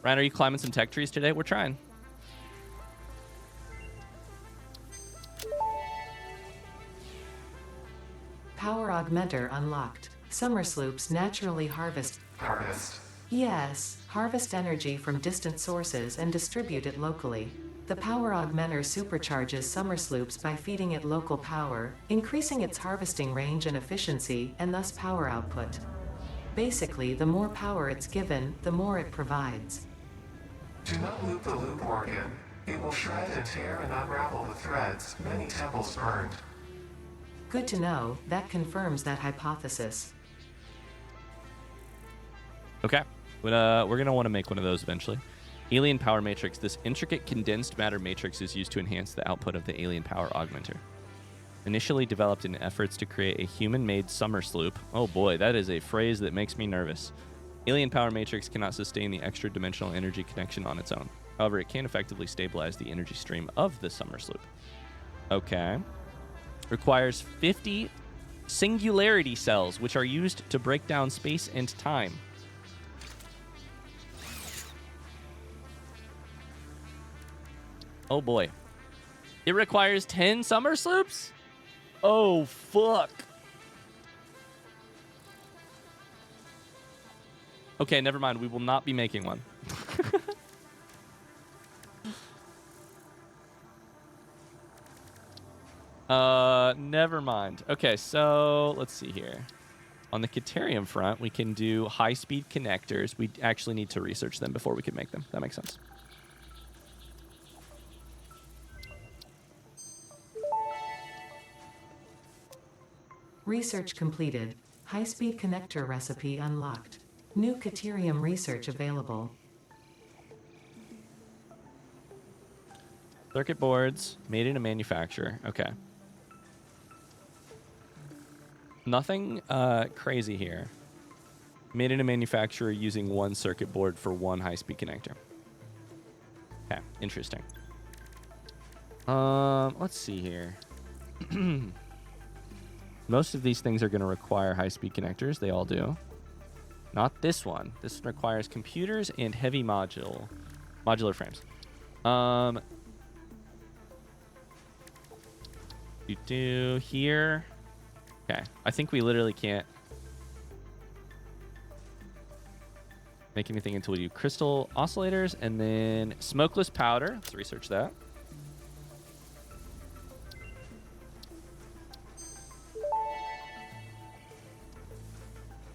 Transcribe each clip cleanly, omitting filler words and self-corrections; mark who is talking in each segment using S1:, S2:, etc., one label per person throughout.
S1: Ryan, are you climbing some tech trees today? We're trying.
S2: Power augmenter unlocked. Summer sloops naturally harvest. Yes, harvest energy from distant sources and distribute it locally. The power augmenter supercharges summer sloops by feeding it local power, increasing its harvesting range and efficiency, and thus power output. Basically, the more power it's given, the more it provides.
S3: Do not loop the loop organ. It will shred and tear and unravel the threads, many temples burned.
S2: Good to know, that confirms that hypothesis.
S1: Okay. But, we're going to want to make one of those eventually. Alien Power Matrix. This intricate condensed matter matrix is used to enhance the output of the Alien Power Augmenter. Initially developed in efforts to create a human-made summer sloop. Oh boy, that is a phrase that makes me nervous. Alien Power Matrix cannot sustain the extra-dimensional energy connection on its own. However, it can effectively stabilize the energy stream of the summer sloop. Okay. Requires 50 singularity cells, which are used to break down space and time. Oh boy. It requires 10 summer sloops? Oh, fuck. Okay, never mind. We will not be making one. Never mind. Okay, so let's see here. On the Caterium front, we can do high-speed connectors. We actually need to research them before we can make them. That makes sense.
S2: Research completed. High-speed connector recipe unlocked. New Caterium research available.
S1: Circuit boards made in a manufacturer. Okay. Nothing crazy here. Made in a manufacturer using one circuit board for one high-speed connector. Okay, interesting. Let's see here. Most of these things are going to require high-speed connectors. They all do. Not this one. This one requires computers and heavy modular frames. You do here. Okay. I think we literally can't make anything until we do crystal oscillators and then smokeless powder. Let's research that.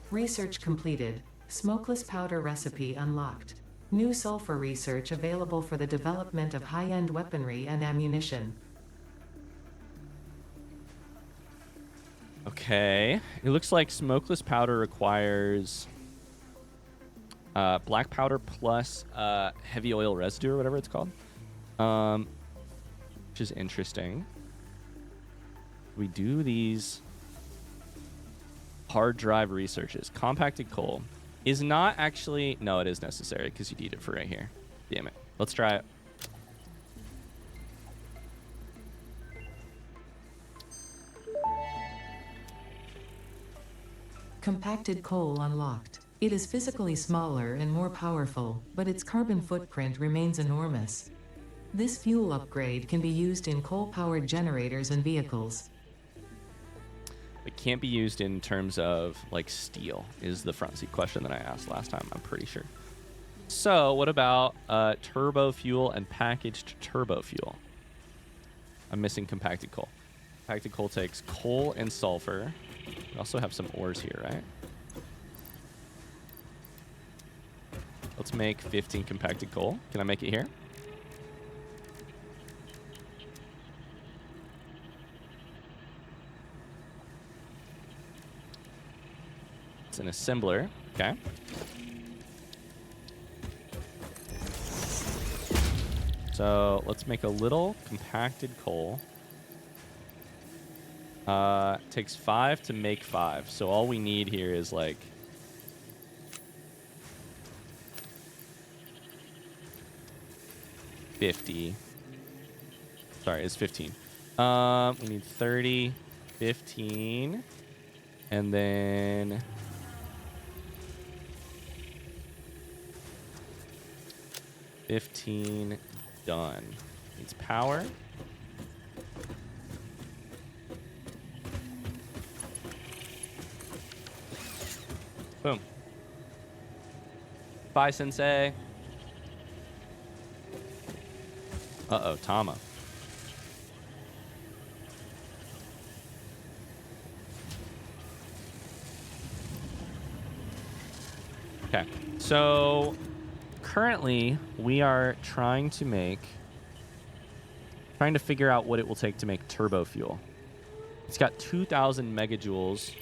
S2: Research completed. Smokeless powder recipe unlocked. New sulfur research available for the development of high-end weaponry and ammunition.
S1: Okay. It looks like smokeless powder requires black powder plus heavy oil residue or whatever it's called. Which is interesting. We do these hard drive researches. Compacted coal is not actually... No, it is necessary because you need it for right here. Damn it. Let's try it.
S2: Compacted coal unlocked. It is physically smaller and more powerful, but its carbon footprint remains enormous. This fuel upgrade can be used in coal-powered generators and vehicles.
S1: It can't be used in terms of, like, steel, is the front seat question that I asked last time, I'm pretty sure. So, what about turbofuel and packaged turbofuel? I'm missing compacted coal. Compacted coal takes coal and sulfur. We also have some ores here, right? Let's make 15 compacted coal. Can I make it here? It's an assembler. Okay. So let's make a little compacted coal. Takes 5 to make 5. So all we need here is like 50. Sorry, it's 15. We need 30, 15, and then 15 done. Needs power. Boom. Bye, Sensei. Uh-oh, Tama. Okay, so currently we are trying to figure out what it will take to make Turbofuel. It's got 2,000 megajoules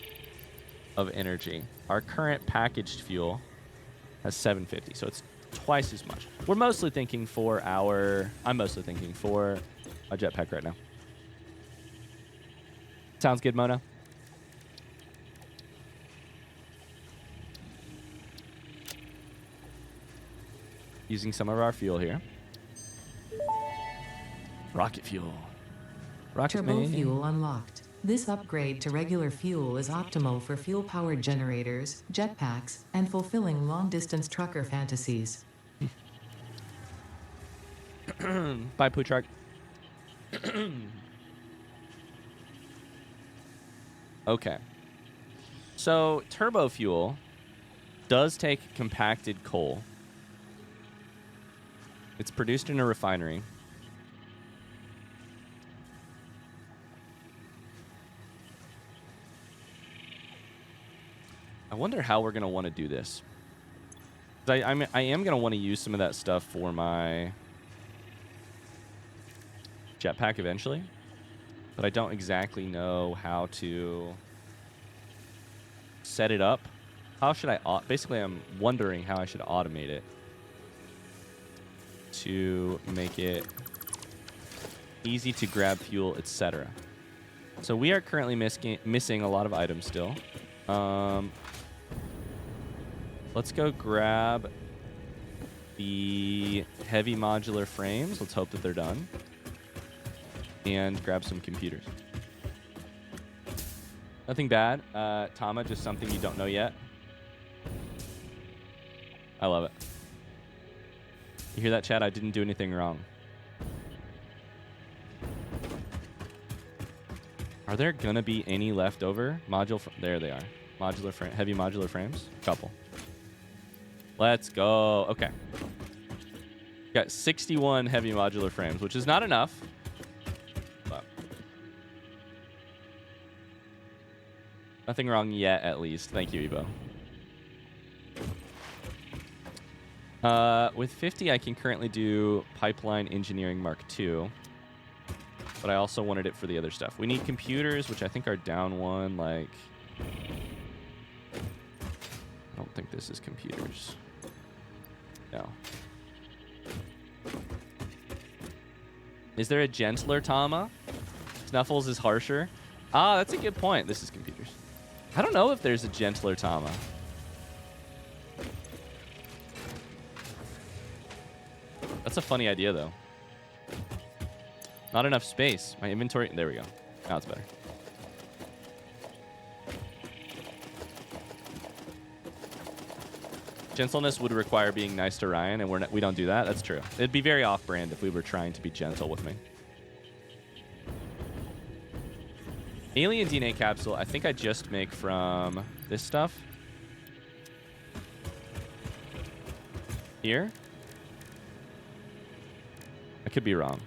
S1: of energy. Our current packaged fuel has 750, so it's twice as much. I'm mostly thinking for a jetpack right now. Sounds good, Mona? Using some of our fuel here. Rocket fuel. Rocket
S2: Turbofuel unlocked. This upgrade to regular fuel is optimal for fuel-powered generators, jetpacks, and fulfilling long-distance trucker fantasies.
S1: Bye, Poo Truck. Okay. So, Turbofuel does take compacted coal. It's produced in a refinery. I wonder how we're going to want to do this. I am going to want to use some of that stuff for my jetpack eventually, but I don't exactly know how to set it up. How should I... Basically, I'm wondering how I should automate it to make it easy to grab fuel, etc. So we are currently missing a lot of items still. Let's go grab the heavy modular frames. Let's hope that they're done. And grab some computers. Nothing bad. Tama, just something you don't know yet. I love it. You hear that, chat? I didn't do anything wrong. Are there gonna be any leftover there they are. Heavy modular frames. Couple. Let's go. Okay. Got 61 heavy modular frames, which is not enough. But nothing wrong yet, at least. Thank you, Evo. With 50, I can currently do Pipeline Engineering Mark II. But I also wanted it for the other stuff. We need computers, which I think are down one, like... I don't think this is computers. No. Is there a gentler Tama? Snuffles is harsher. Ah, that's a good point. This is computers. I don't know if there's a gentler Tama. That's a funny idea, though. Not enough space. My inventory... There we go. Now it's better. Gentleness would require being nice to Ryan, and we don't do that. That's true. It'd be very off-brand if we were trying to be gentle with me. Alien DNA capsule, I think I just make from this stuff. Here. I could be wrong.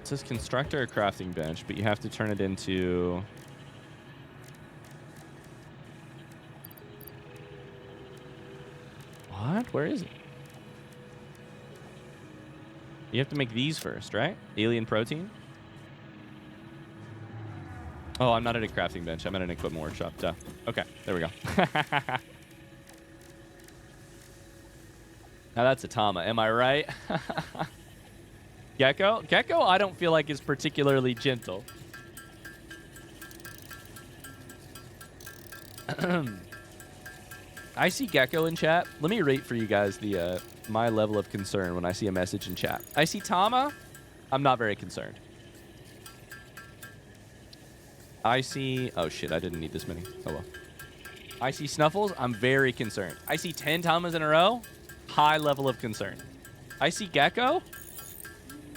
S1: It says constructor or crafting bench, but you have to turn it into... What? Where is it? You have to make these first, right? Alien protein? Oh, I'm not at a crafting bench. I'm at an equipment workshop. Duh. Okay, there we go. Now that's a Tama. Am I right? Gecko? Gecko, I don't feel like is particularly gentle. I see Gecko in chat. Let me rate for you guys the my level of concern when I see a message in chat. I see Tama. I'm not very concerned. I see... Oh, shit. I didn't need this many. Oh, well. I see Snuffles. I'm very concerned. I see 10 Tamas in a row. High level of concern. I see Gecko.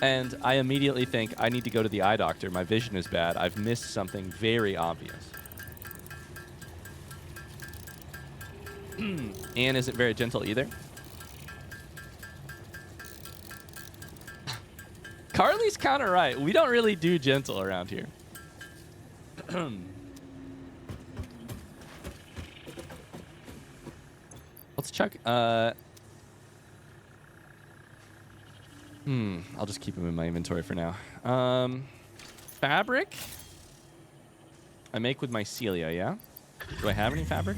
S1: And I immediately think I need to go to the eye doctor. My vision is bad. I've missed something very obvious. Anne isn't very gentle either. Carly's kind of right. We don't really do gentle around here. Let's check. I'll just keep them in my inventory for now. Fabric. I make with mycelia, yeah? Do I have any fabric?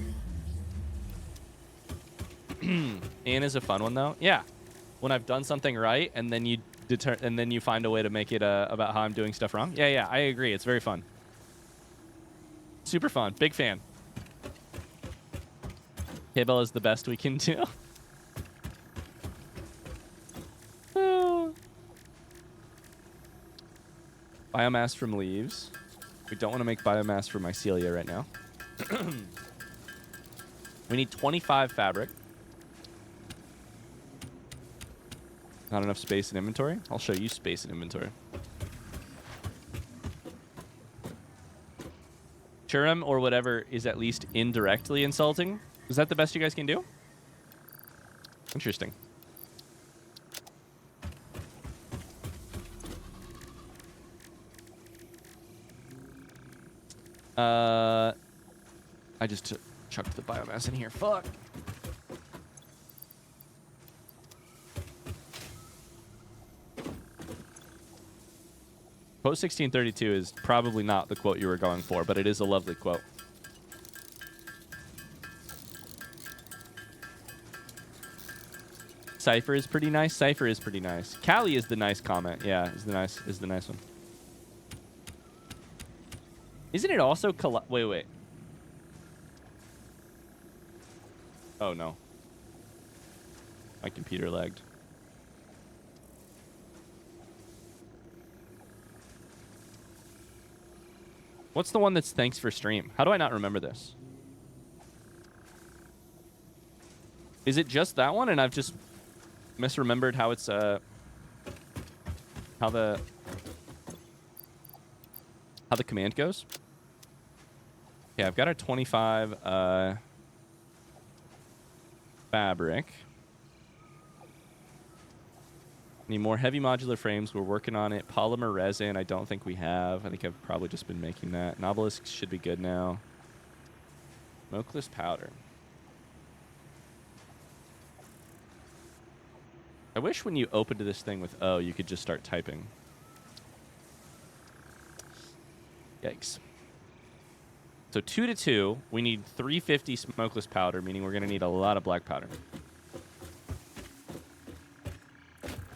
S1: Anne is a fun one, though. Yeah. When I've done something right, and then you find a way to make it about how I'm doing stuff wrong. Yeah, I agree. It's very fun. Super fun. Big fan. Kibble is the best we can do. Biomass from leaves. We don't want to make biomass for mycelia right now. We need 25 fabric. Not enough space in inventory? I'll show you space in inventory. Churum or whatever is at least indirectly insulting. Is that the best you guys can do? Interesting. I just chucked the biomass in here. Fuck. Quote 1632 is probably not the quote you were going for, but it is a lovely quote. Cypher is pretty nice. Cypher is pretty nice. Callie is the nice comment. Yeah, is the nice one. Isn't it also wait. Oh no. My computer lagged. What's the one that's thanks for stream? How do I not remember this? Is it just that one and I've just misremembered how it's how the command goes? Yeah, I've got a 25 fabric. Need more heavy modular frames. We're working on it. Polymer resin, I don't think we have. I think I've probably just been making that. Nobelisks should be good now. Smokeless powder. I wish when you opened this thing with O, you could just start typing. Yikes. So 2 to 2, we need 350 smokeless powder, meaning we're going to need a lot of black powder.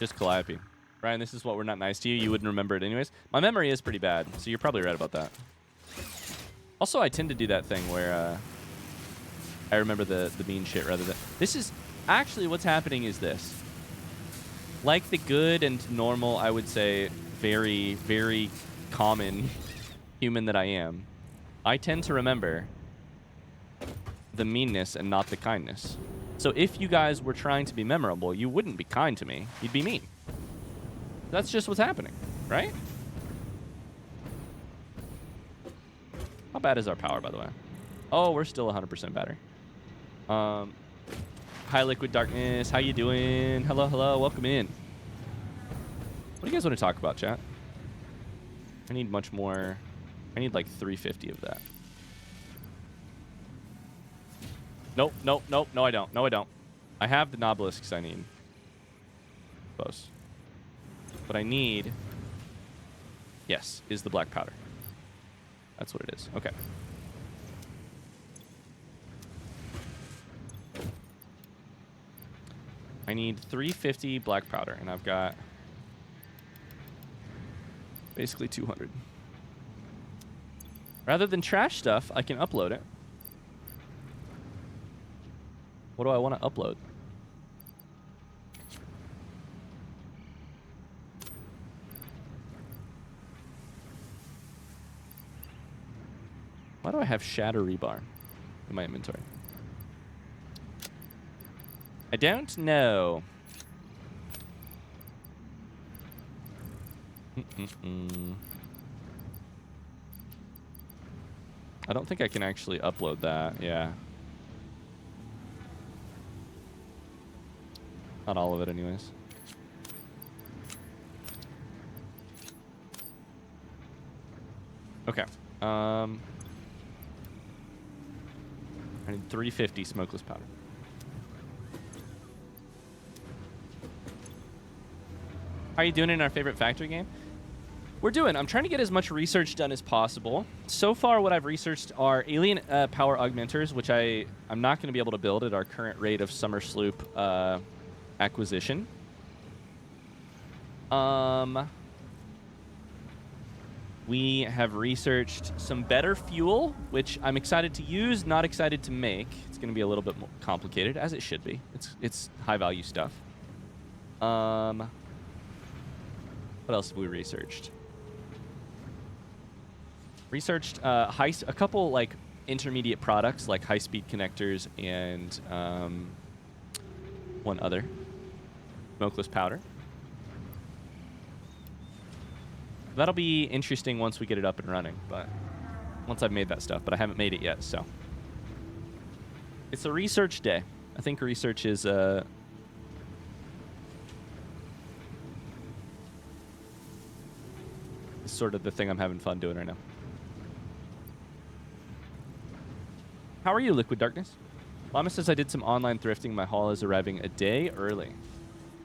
S1: Just Calliope. Ryan, this is what we're not nice to you. You wouldn't remember it anyways. My memory is pretty bad, so you're probably right about that. Also, I tend to do that thing where I remember the mean shit rather than... This is... Actually, what's happening is this. Like the good and normal, I would say, very, very common human that I am, I tend to remember the meanness and not the kindness. So if you guys were trying to be memorable, you wouldn't be kind to me. You'd be mean. That's just what's happening, right? How bad is our power, by the way? Oh, we're still 100% battery. Hi, Liquid Darkness. How you doing? Hello, hello. Welcome in. What do you guys want to talk about, chat? I need much more. I need like 350 of that. Nope, nope, nope. No, I don't. No, I don't. I have the Nobelisks I need. Close. What I need, yes, is the black powder. That's what it is. Okay. I need 350 black powder, and I've got basically 200. Rather than trash stuff, I can upload it. What do I want to upload? Why do I have shatter rebar in my inventory? I don't know. I don't think I can actually upload that. Yeah. Not all of it anyways. Okay. I need 350 smokeless powder. How are you doing in our favorite factory game? I'm trying to get as much research done as possible. So far, what I've researched are alien power augmenters, which I'm not going to be able to build at our current rate of summer sloop acquisition. We have researched some better fuel, which I'm excited to use, not excited to make. It's going to be a little bit more complicated, as it should be. It's high-value stuff. What else have we researched? A couple like intermediate products like high-speed connectors and one other, smokeless powder. That'll be interesting once we get it up and running, but once I've made that stuff, but I haven't made it yet, so. It's a research day. I think research is sort of the thing I'm having fun doing right now. How are you, Liquid Darkness? Llama says I did some online thrifting. My haul is arriving a day early.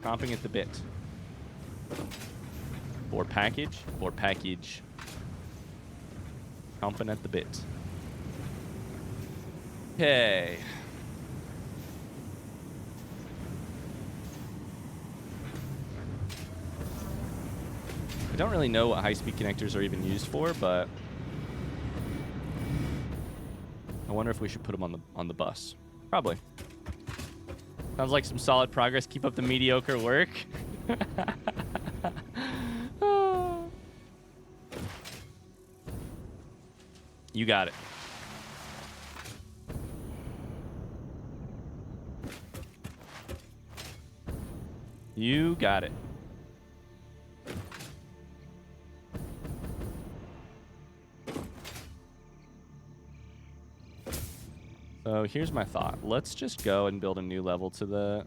S1: Comping at the bit. For package. Comping at the bit. Okay. I don't really know what high-speed connectors are even used for, but I wonder if we should put them on the bus. Probably. Sounds like some solid progress. Keep up the mediocre work. You got it. You got it. So here's my thought. Let's just go and build a new level to the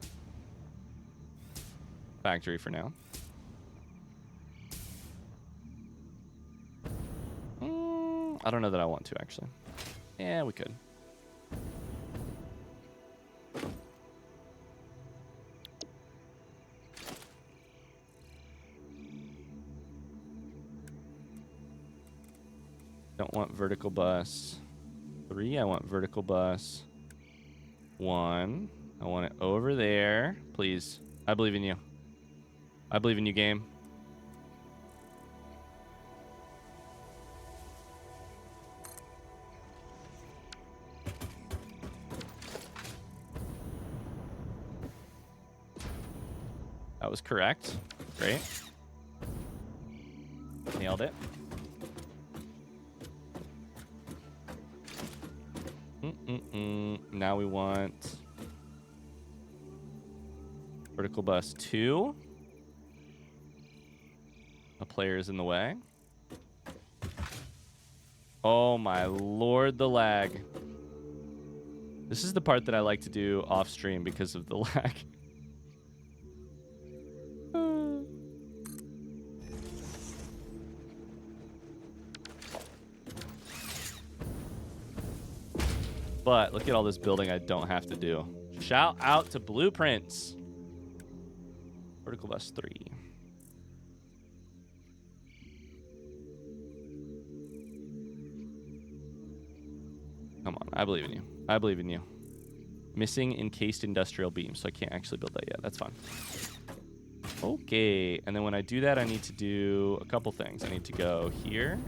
S1: factory for now. I don't know that I want to, actually. Yeah, we could. Don't want vertical bus 3. I want vertical bus 1. I want it over there. Please. I believe in you. I believe in you, game. That was correct. Great. Nailed it. Now we want vertical bus 2. A player is in the way. Oh my lord, the lag. This is the part that I like to do off stream because of the lag. But look at all this building I don't have to do. Shout out to Blueprints. Vertical bus 3. Come on, I believe in you. I believe in you. Missing encased industrial beam, so I can't actually build that yet. That's fine. Okay, and then when I do that, I need to do a couple things. I need to go here.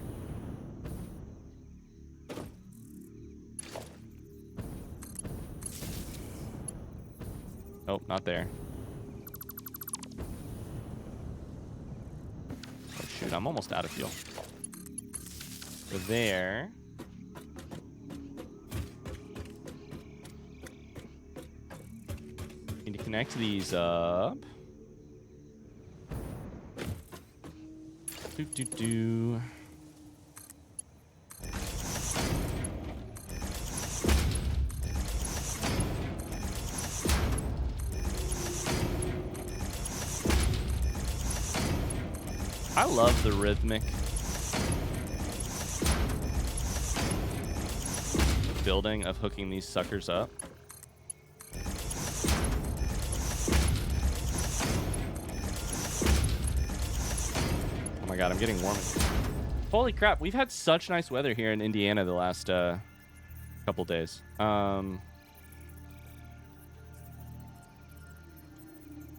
S1: Oh, not there. Oh, shoot, I'm almost out of fuel. So there. connect these up. Do. I love the rhythmic building of hooking these suckers up. Oh my god, I'm getting warm. Holy crap, we've had such nice weather here in Indiana the last couple days.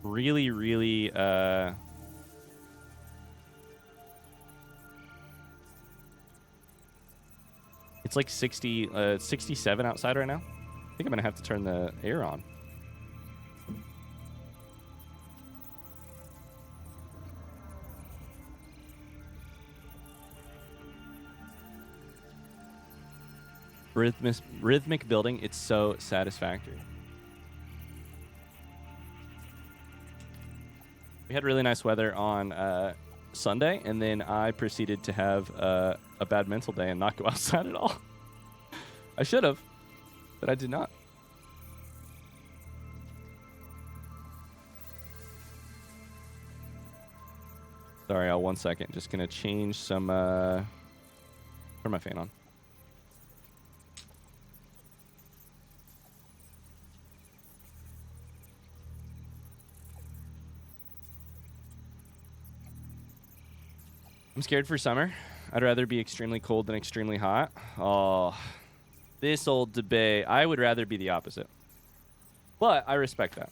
S1: Really it's like 67 outside right now. I think I'm gonna have to turn the air on. Rhythmic building, it's so satisfactory. We had really nice weather on Sunday, and then I proceeded to have a bad mental day and not go outside at all. I should have, but I did not. Sorry, 1 second. Just gonna change some. Turn my fan on. I'm scared for summer. I'd rather be extremely cold than extremely hot. Oh, this old debate. I would rather be the opposite. But I respect that.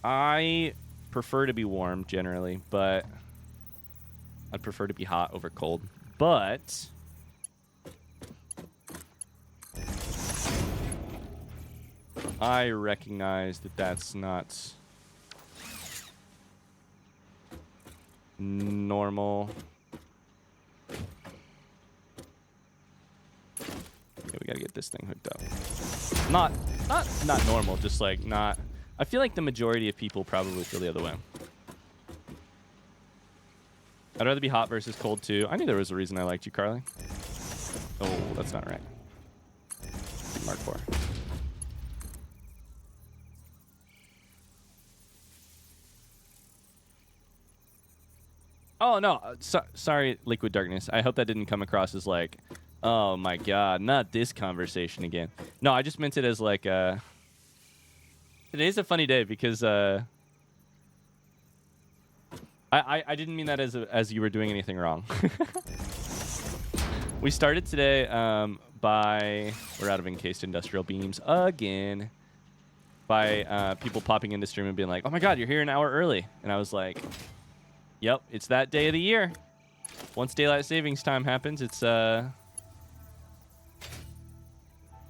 S1: I prefer to be warm generally, but I'd prefer to be hot over cold. But I recognize that that's not normal. Okay, we gotta get this thing hooked up. Not normal, just like not. I feel like the majority of people probably feel the other way. I'd rather be hot versus cold too. I knew there was a reason I liked you, Carly. Oh, that's not right. Mark 4. Oh, no. Sorry, Liquid Darkness. I hope that didn't come across as like, oh my god, not this conversation again. No, I just meant it as like, today's a funny day because I didn't mean that as you were doing anything wrong. We started today we're out of encased industrial beams again, by people popping into stream and being like, oh my god, you're here an hour early. And I was like, yep, it's that day of the year. Once daylight savings time happens, it's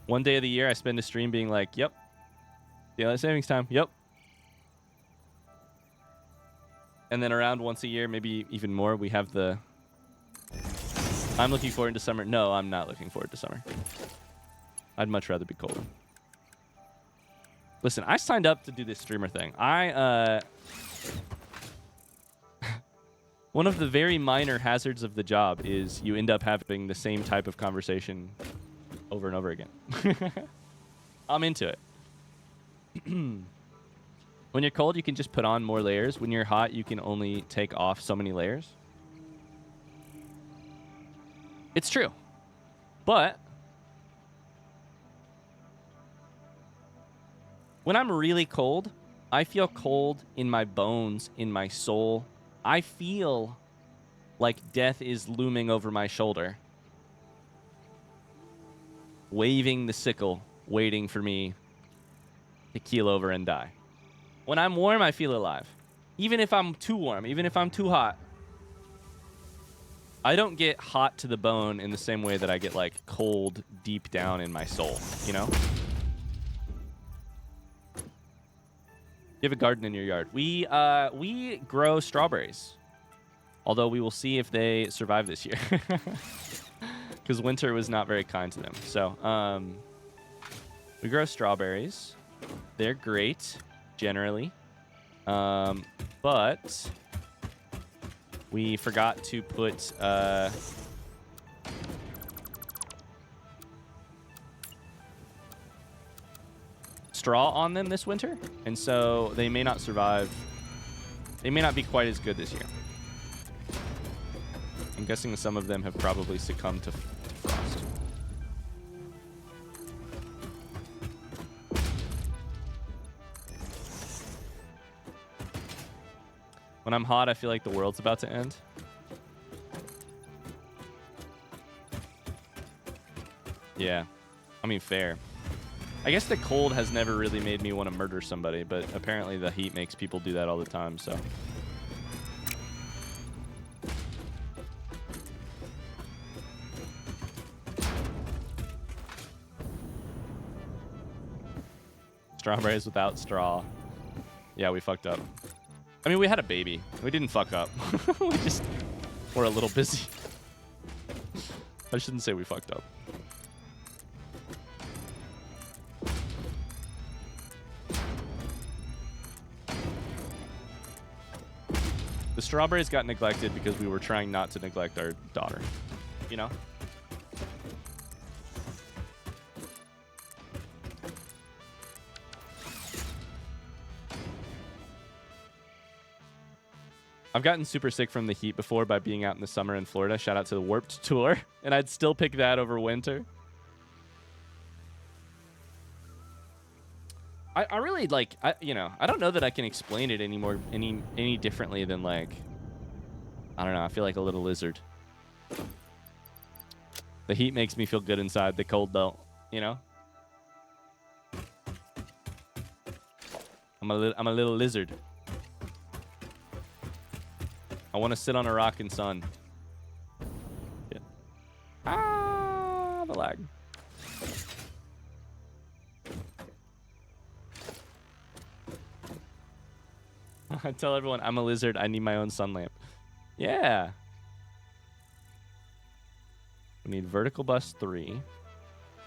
S1: one day of the year I spend a stream being like, yep, daylight savings time, yep. And then around once a year, maybe even more, we have the I'm looking forward to summer. No, I'm not looking forward to summer. I'd much rather be cold. Listen, I signed up to do this streamer thing. One of the very minor hazards of the job is you end up having the same type of conversation over and over again. I'm into it. When you're cold, you can just put on more layers. When you're hot, you can only take off so many layers. It's true. But when I'm really cold, I feel cold in my bones, in my soul. I feel like death is looming over my shoulder, waving the sickle, waiting for me to keel over and die. When I'm warm, I feel alive. Even if I'm too warm, even if I'm too hot. I don't get hot to the bone in the same way that I get like cold deep down in my soul, you know? You have a garden in your yard. We grow strawberries. Although we will see if they survive this year. Because winter was not very kind to them. So, we grow strawberries. They're great. generally. But we forgot to put straw on them this winter, and so they may not survive. They may not be quite as good this year. I'm guessing some of them have probably succumbed to frost. When I'm hot, I feel like the world's about to end. Yeah. I mean, fair. I guess the cold has never really made me want to murder somebody, but apparently the heat makes people do that all the time, so. Strawberries without straw. Yeah, we fucked up. I mean, we had a baby. We didn't fuck up. We just were a little busy. I shouldn't say we fucked up. The strawberries got neglected because we were trying not to neglect our daughter. You know? I've gotten super sick from the heat before by being out in the summer in Florida. Shout out to the Warped Tour. And I'd still pick that over winter. I really like, you know, I don't know that I can explain it any differently than like, I don't know. I feel like a little lizard. The heat makes me feel good inside. The cold don't, you know? I'm a little lizard. I want to sit on a rock in sun. Yeah. Ah, the lag. I tell everyone I'm a lizard. I need my own sun lamp. Yeah. We need vertical bus 3.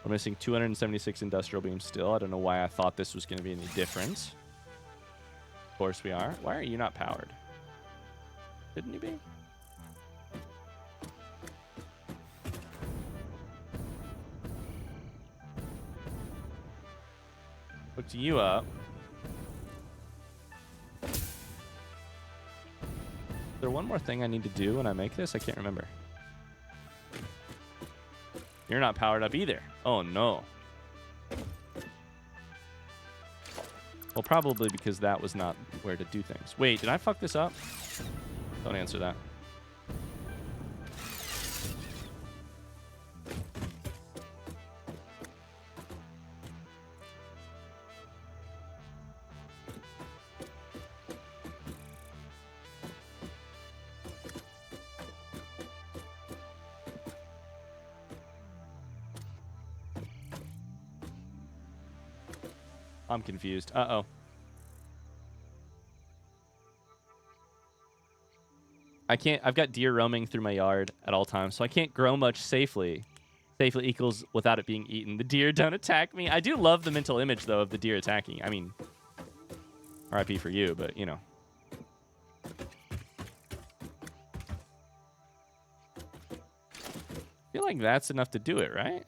S1: We're missing 276 industrial beams still. I don't know why I thought this was going to be any different. Of course we are. Why are you not powered? Shouldn't you be? Hooked you up. Is there one more thing I need to do when I make this? I can't remember. You're not powered up either. Oh, no. Well, probably because that was not where to do things. Wait, did I fuck this up? Don't answer that. I'm confused. Uh-oh. I've got deer roaming through my yard at all times, so I can't grow much safely. Safely equals without it being eaten. The deer don't attack me. I do love the mental image, though, of the deer attacking. I mean, RIP for you, but, you know. I feel like that's enough to do it, right?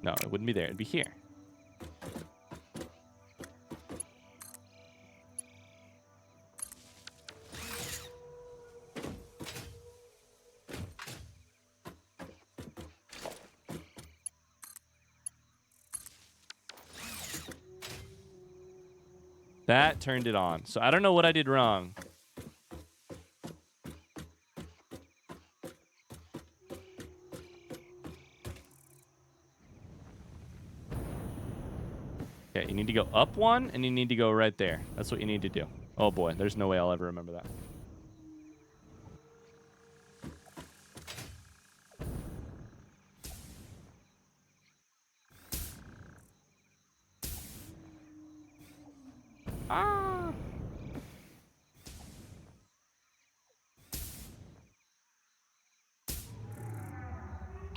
S1: No, it wouldn't be there. It'd be here. That turned it on. So I don't know what I did wrong. Okay, you need to go up one, and you need to go right there. That's what you need to do. Oh boy, there's no way I'll ever remember that. Ah!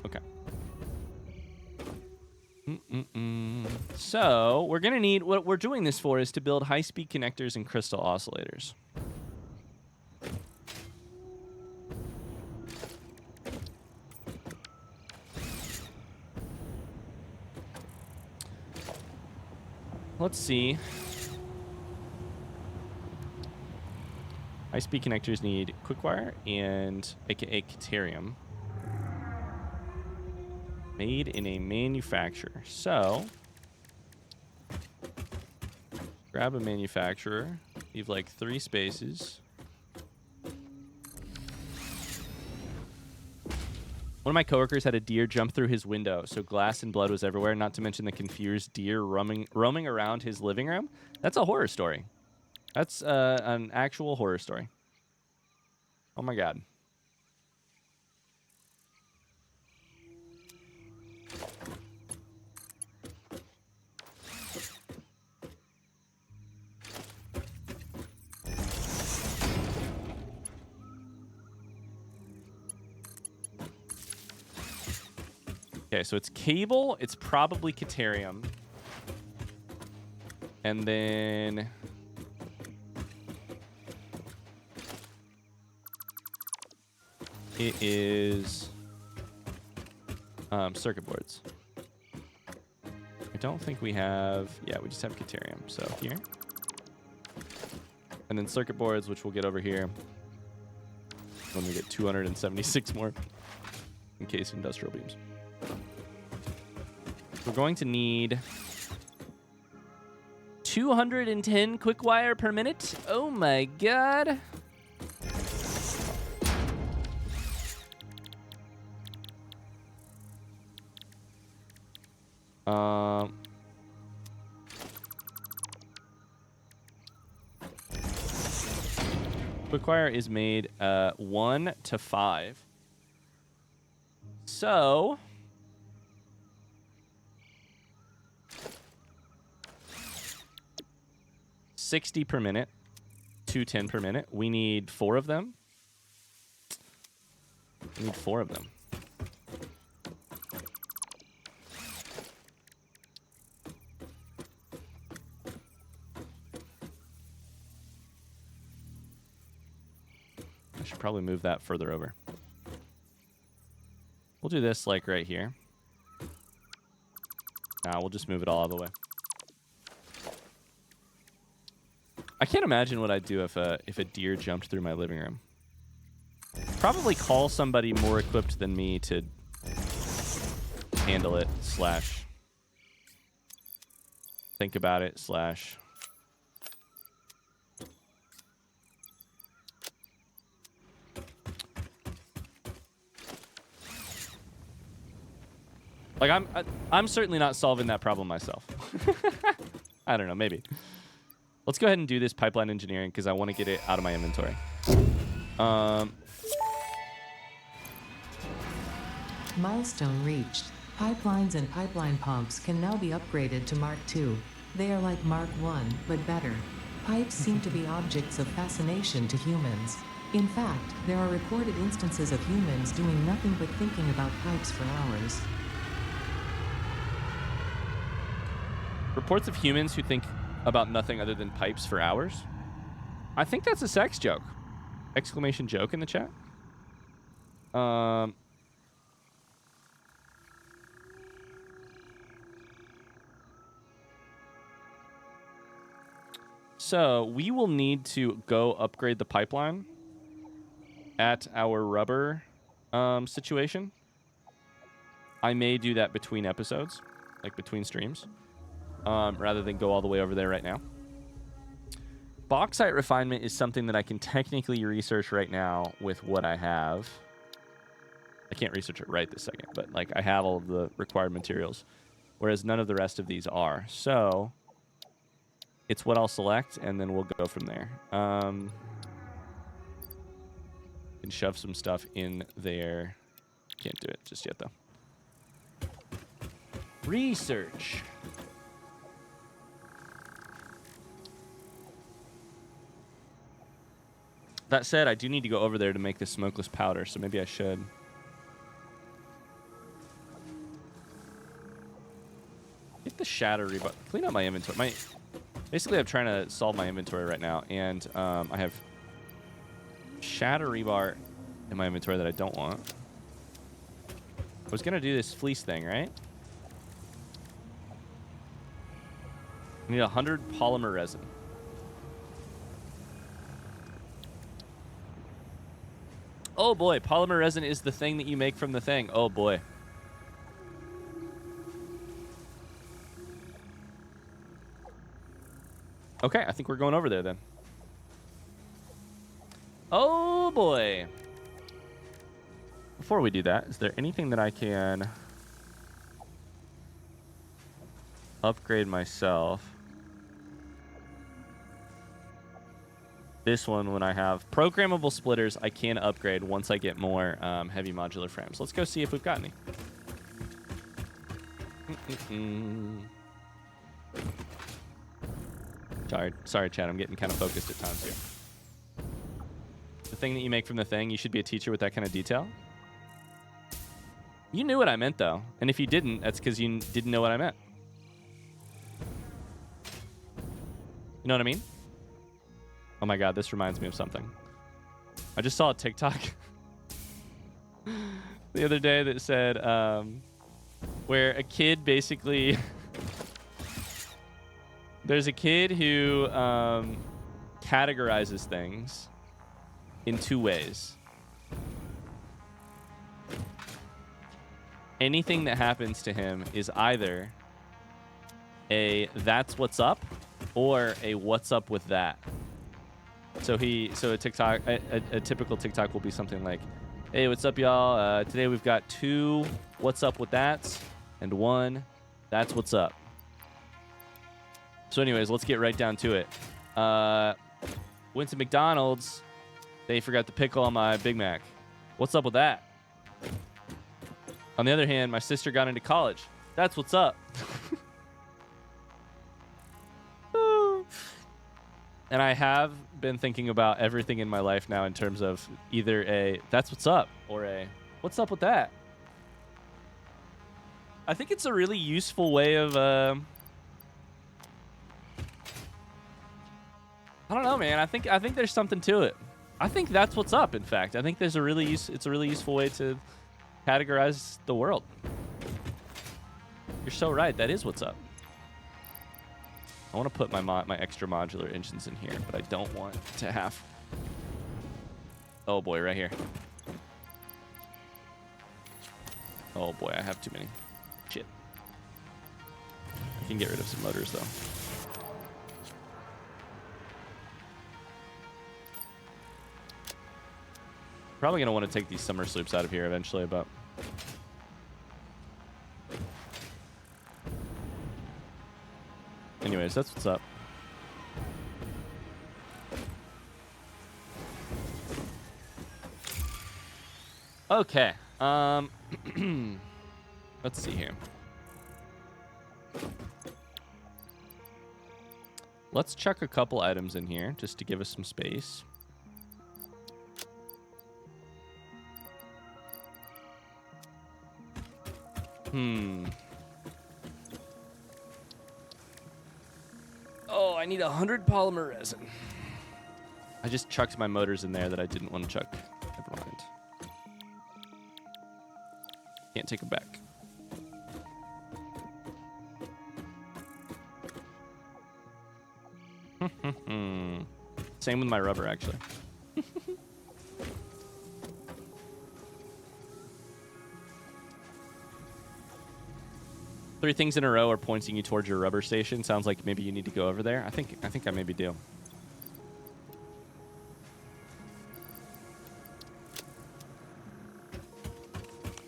S1: Okay. So we're going to need, what we're doing this for is to build high-speed connectors and crystal oscillators. Let's see. High-speed connectors need quick wire and aka Caterium. Made in a manufacturer. So, grab a manufacturer. Leave like 3 spaces. One of my coworkers had a deer jump through his window, so glass and blood was everywhere, not to mention the confused deer roaming around his living room. That's a horror story. That's an actual horror story. Oh my god. Okay, so it's cable. It's probably Caterium. And then... it is... circuit boards. I don't think we have... yeah, we just have Caterium. So here. And then circuit boards, which we'll get over here. When we get 276 more. In case industrial beams. We're going to need 210 quick wire per minute. Oh my god. Quick wire is made 1 to 5. So 60 per minute, 210 per minute. We need 4 of them. We need 4 of them. I should probably move that further over. We'll do this like right here. Nah, we'll just move it all out of the way. I can't imagine what I'd do if a deer jumped through my living room. Probably call somebody more equipped than me to handle it, slash think about it, slash like I'm certainly not solving that problem myself. I don't know, maybe. Let's go ahead and do this pipeline engineering because I want to get it out of my inventory.
S2: Milestone reached. Pipelines and pipeline pumps can now be upgraded to Mark II. They are like Mark I, but better. Pipes seem to be objects of fascination to humans. In fact, there are recorded instances of humans doing nothing but thinking about pipes for hours.
S1: Reports of humans who think about nothing other than pipes for hours. I think that's a sex joke. Exclamation joke in the chat. So we will need to go upgrade the pipeline at our rubber situation. I may do that between episodes, like between streams. Rather than go all the way over there right now. Bauxite refinement is something that I can technically research right now with what I have. I can't research it right this second, but like I have all of the required materials, whereas none of the rest of these are. So it's what I'll select, and then we'll go from there. Can shove some stuff in there. Can't do it just yet, though. Research. That said, I do need to go over there to make the smokeless powder, so maybe I should. shatter rebar. Clean up my inventory. Basically, I'm trying to solve my inventory right now, and I have shatter rebar in my inventory that I don't want. I was gonna do this fleece thing, right? I need 100 polymer resin. Oh boy, polymer resin is the thing that you make from the thing. Oh boy. Okay, I think we're going over there then. Oh boy. Before we do that, is there anything that I can upgrade myself? This one, when I have programmable splitters, I can upgrade once I get more heavy modular frames. Let's go see if we've got any. Sorry, Chad. I'm getting kind of focused at times here. The thing that you make from the thing, you should be a teacher with that kind of detail. You knew what I meant, though. And if you didn't, that's because you didn't know what I meant. You know what I mean? Oh my god, this reminds me of something. I just saw a TikTok the other day that said where a kid basically... There's a kid who categorizes things in two ways. Anything that happens to him is either a "that's what's up" or a "what's up with that." So a typical TikTok will be something like, "Hey, what's up, y'all? Today we've got 2 what's up with that's and 1 that's what's up." So anyways, let's get right down to it. Went to McDonald's. They forgot the pickle on my Big Mac. What's up with that? On the other hand, my sister got into college. That's what's up. And I have been thinking about everything in my life now in terms of either a "that's what's up" or a "what's up with that." I think it's a really useful way of I don't know, man. I think there's something to it. I think that's what's up. In fact, I think there's it's a really useful way to categorize the world. You're so right. That is what's up. I want to put my extra modular engines in here, but I don't want to have... Oh boy, right here. Oh boy, I have too many. Shit. I can get rid of some motors, though. Probably going to want to take these summer sloops out of here eventually, but... Anyways, that's what's up. Okay. Let's see here. Let's chuck a couple items in here just to give us some space. Oh, I need 100 polymer resin. I just chucked my motors in there that I didn't want to chuck. Never mind. Can't take them back. Same with my rubber, actually. 3 things in a row are pointing you towards your rubber station. Sounds like maybe you need to go over there. I think I maybe do.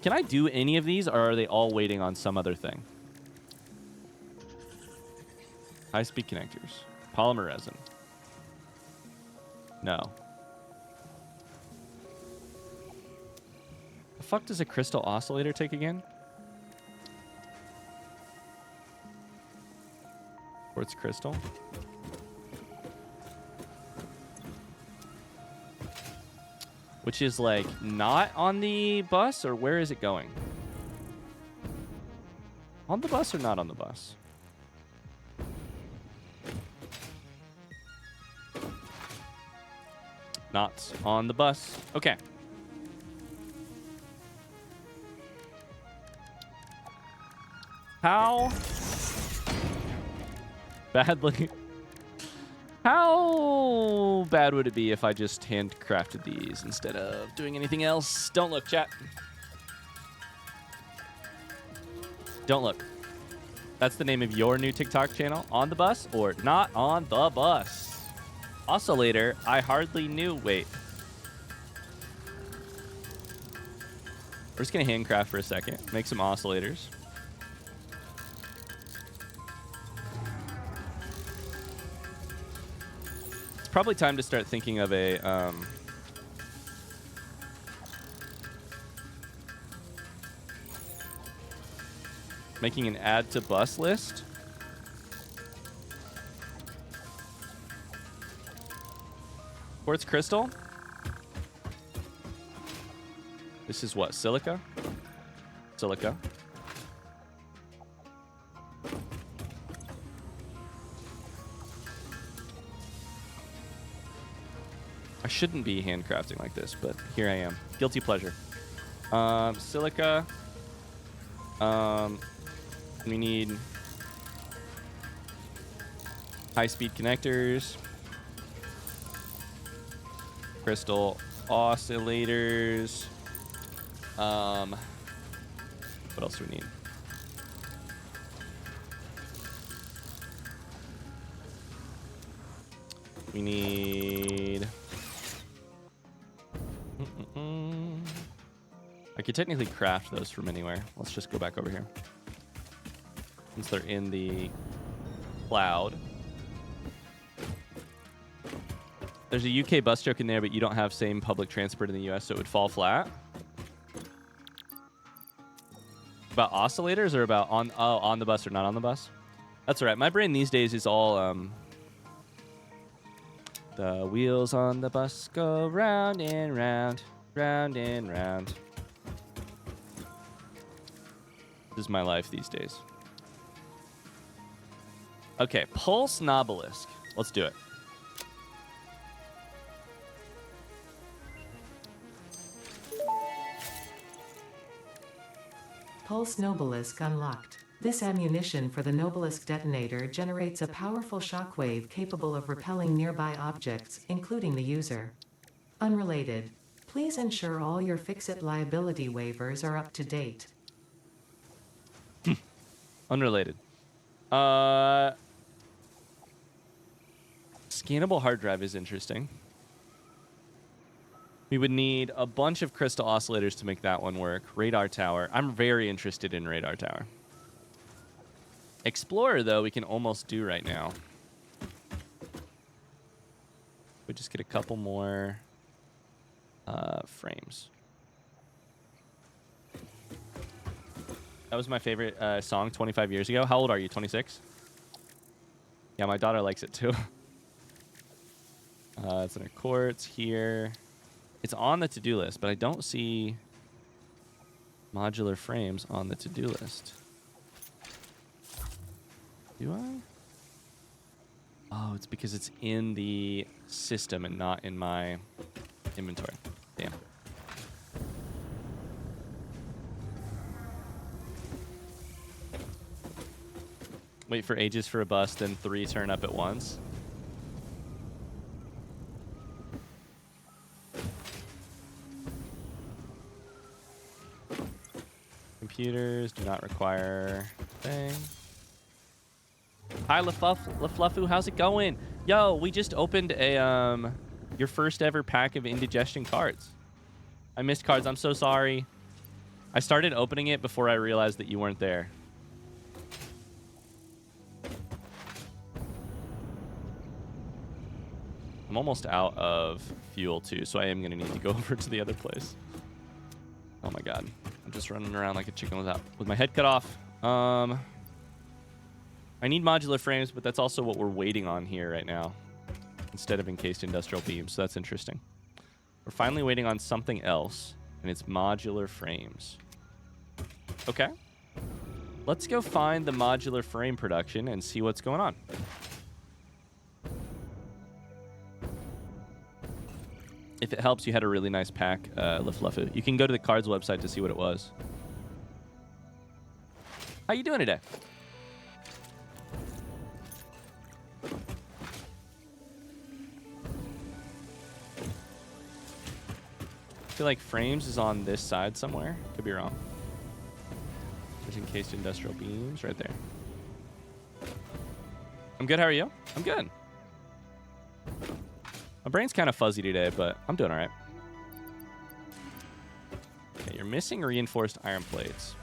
S1: Can I do any of these, or are they all waiting on some other thing? High-speed connectors. Polymer resin. No. The fuck does a crystal oscillator take again? Quartz crystal. Which is like not on the bus, or where is it going? On the bus or not on the bus? Not on the bus. Okay. How badly... How bad would it be if I just handcrafted these instead of doing anything else? Don't look, chat. Don't look. That's the name of your new TikTok channel. On the bus or not on the bus? Oscillator, I hardly knew. Wait. We're just going to handcraft for a second. Make some oscillators. It's probably time to start thinking of a... making an add to bus list. Quartz crystal. This is what? Silica? Silica. I shouldn't be handcrafting like this, but here I am. Guilty pleasure. Silica. We need high-speed connectors, crystal oscillators. What else do we need? We need... I could technically craft those from anywhere. Let's just go back over here. Since they're in the cloud. There's a UK bus joke in there, but you don't have same public transport in the US, so it would fall flat. About oscillators or about on the bus or not on the bus? That's all right. My brain these days is all the wheels on the bus go round and round, round and round. This is my life these days. Okay, Pulse Nobelisk. Let's do it.
S2: Pulse Nobelisk unlocked. This ammunition for the Nobelisk detonator generates a powerful shockwave capable of repelling nearby objects, including the user. Unrelated. Please ensure all your FICSIT liability waivers are up to date.
S1: Unrelated. Scannable hard drive is interesting. We would need a bunch of crystal oscillators to make that one work. Radar tower. I'm very interested in radar tower. Explorer, though, we can almost do right now. We just get a couple more frames. That was my favorite song 25 years ago. How old are you? 26? Yeah, my daughter likes it too. It's in a quartz here. It's on the to-do list, but I don't see modular frames on the to-do list. Do I? Oh, it's because it's in the system and not in my inventory. Damn. Wait for ages for a bus, then 3 turn up at once. Computers do not require thing. Hi, LaFluffu, how's it going? Yo, we just opened a your first ever pack of indigestion cards. I missed cards. I'm so sorry. I started opening it before I realized that you weren't there. I'm almost out of fuel too, so I am gonna need to go over to the other place. Oh my god. I'm just running around like a chicken with my head cut off. I need modular frames, but that's also what we're waiting on here right now, instead of encased industrial beams, so that's interesting. We're finally waiting on something else, and it's modular frames. Okay. Let's go find the modular frame production and see what's going on. If it helps, you had a really nice pack, Liflufu. You can go to the cards website to see what it was. How you doing today? I feel like frames is on this side somewhere. Could be wrong. There's encased industrial beams right there. I'm good. How are you? I'm good. My brain's kind of fuzzy today, but I'm doing all right. Okay, you're missing reinforced iron plates.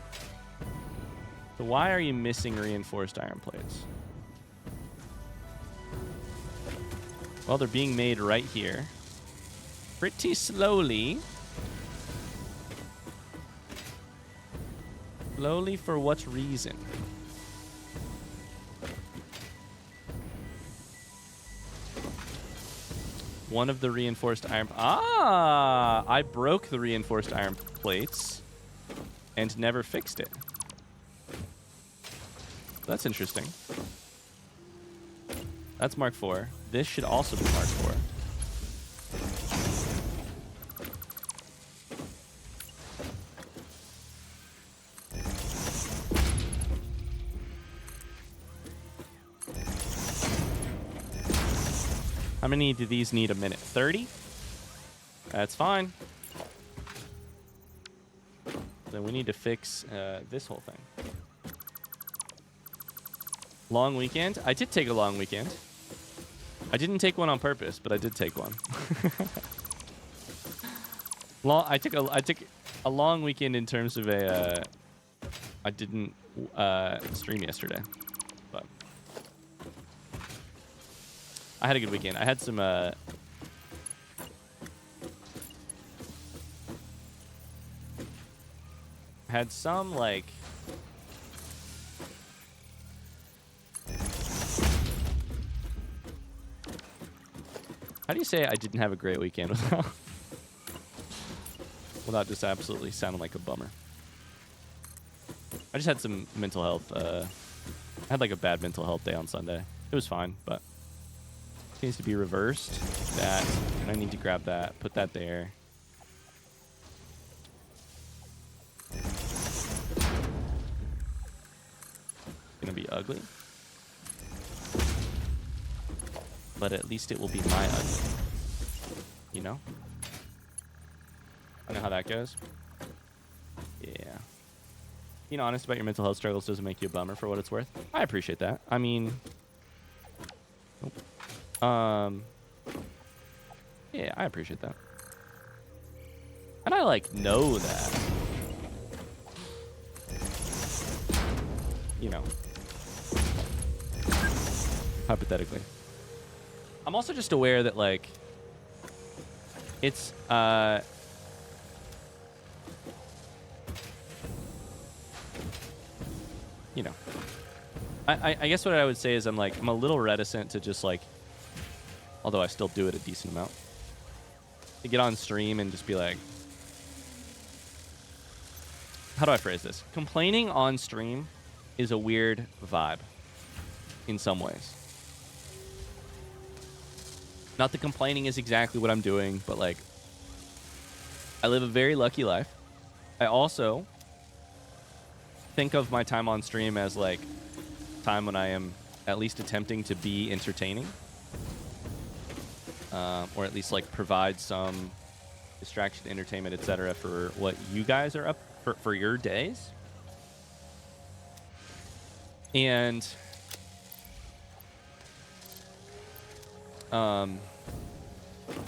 S1: So why are you missing reinforced iron plates? Well, they're being made right here. Pretty slowly. Slowly for what reason? One of the reinforced iron... Ah! I broke the reinforced iron plates and never fixed it. That's interesting. That's Mark IV. This should also be Mark IV. How many do these need a minute? 30? That's fine. Then we need to fix this whole thing. Long weekend? I did take a long weekend. I didn't take one on purpose, but I did take one. I took a long weekend in terms of a... I didn't stream yesterday, but... I had a good weekend. I had some... had some, like... How do you say I didn't have a great weekend without just absolutely sounding like a bummer? I just had some mental health. I had like a bad mental health day on Sunday. It was fine, but it needs to be reversed. That, and I need to grab that, put that there. Gonna be ugly. But at least it will be my ugly. You know? I know how that goes. Yeah. Being honest about your mental health struggles doesn't make you a bummer for what it's worth. I appreciate that. I mean... Nope. Yeah, I appreciate that. And I, like, know that. You know. Hypothetically. I'm also just aware that, like, it's, you know, I guess what I would say is I'm a little reticent to just, like, although I still do it a decent amount, to get on stream and just be like, how do I phrase this? Complaining on stream is a weird vibe in some ways. Not that complaining is exactly what I'm doing, but, like, I live a very lucky life. I also think of my time on stream as, like, time when I am at least attempting to be entertaining. Or at least, like, provide some distraction, entertainment, etc. for what you guys are up for your days. And...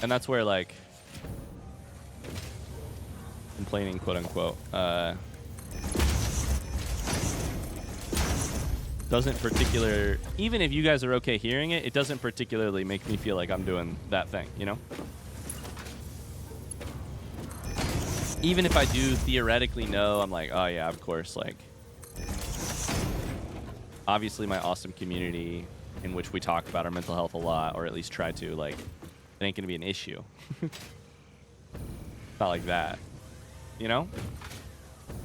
S1: and that's where, like, complaining, quote unquote, doesn't even if you guys are okay hearing it, it doesn't particularly make me feel like I'm doing that thing, you know? Even if I do theoretically know, I'm like, oh yeah, of course, like, obviously my awesome community in which we talk about our mental health a lot, or at least try to, like, it ain't gonna be an issue. Not like that, you know?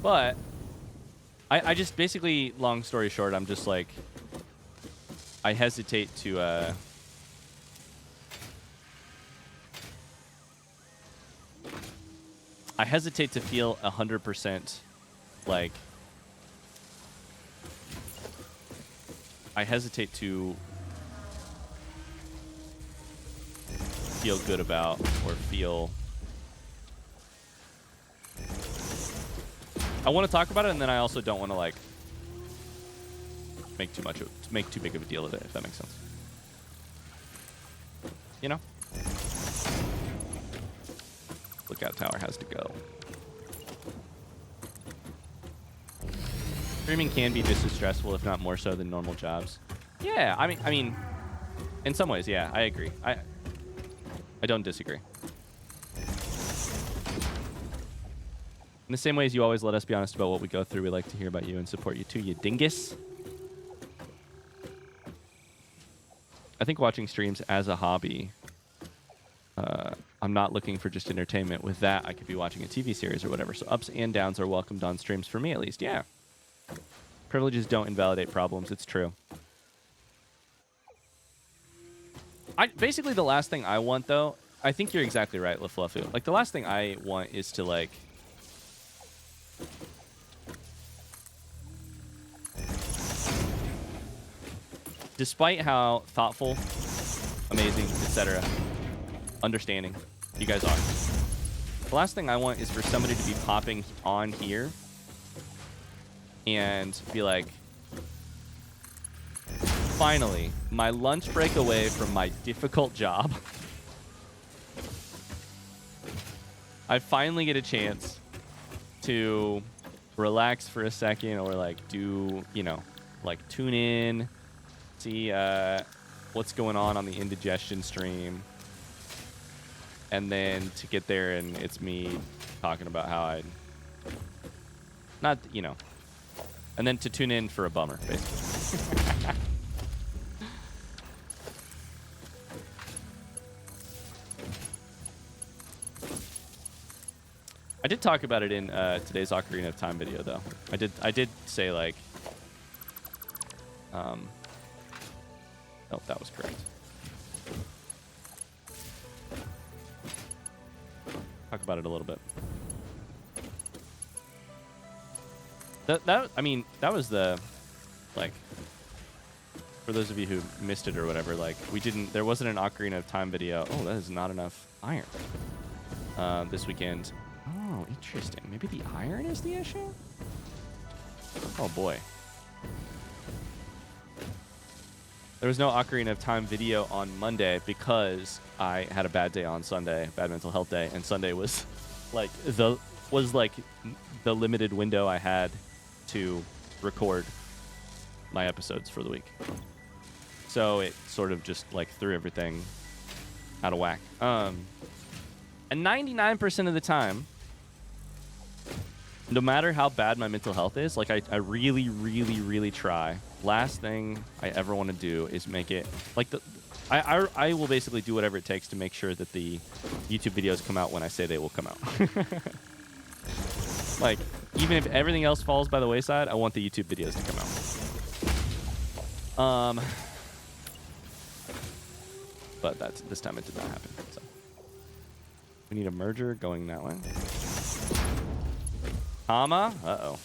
S1: But I just basically, long story short, I'm just like, I hesitate to I hesitate to feel 100% like. I hesitate to feel good about or feel. I want to talk about it, and then I also don't want to like make too big of a deal of it, if that makes sense. You know? Lookout tower has to go. Streaming can be just as stressful, if not more so, than normal jobs. Yeah, I mean, in some ways, yeah, I agree. I don't disagree. In the same ways you always let us be honest about what we go through, we like to hear about you and support you too, you dingus. I think watching streams as a hobby, I'm not looking for just entertainment. With that, I could be watching a TV series or whatever. So ups and downs are welcomed on streams, for me at least. Yeah. Privileges don't invalidate problems. It's true. Basically, the last thing I want, though, I think you're exactly right, LaFluffy. Like, the last thing I want is to, like... Despite how thoughtful, amazing, etc., understanding you guys are, the last thing I want is for somebody to be popping on here and be like, finally, my lunch break away from my difficult job, I finally get a chance to relax for a second or like do, you know, like tune in, see what's going on the indigestion stream, and then to get there and it's me talking about how I, not, you know, and then to tune in for a bummer, basically. I did talk about it in today's Ocarina of Time video, though. I did say, like, oh, that was correct. Talk about it a little bit. I mean, that was the, like, for those of you who missed it or whatever, like, there wasn't an Ocarina of Time video. Oh, that is not enough iron this weekend. Oh, interesting. Maybe the iron is the issue? Oh, boy. There was no Ocarina of Time video on Monday because I had a bad day on Sunday, bad mental health day, and Sunday was like the limited window I had to record my episodes for the week. So it sort of just like threw everything out of whack. And 99% of the time, no matter how bad my mental health is, like I really, really, really try. Last thing I ever want to do is make it like I will basically do whatever it takes to make sure that the YouTube videos come out when I say they will come out. Like, even if everything else falls by the wayside, I want the YouTube videos to come out. But this time it did not happen. So we need a merger going that way. Comma? Uh-oh.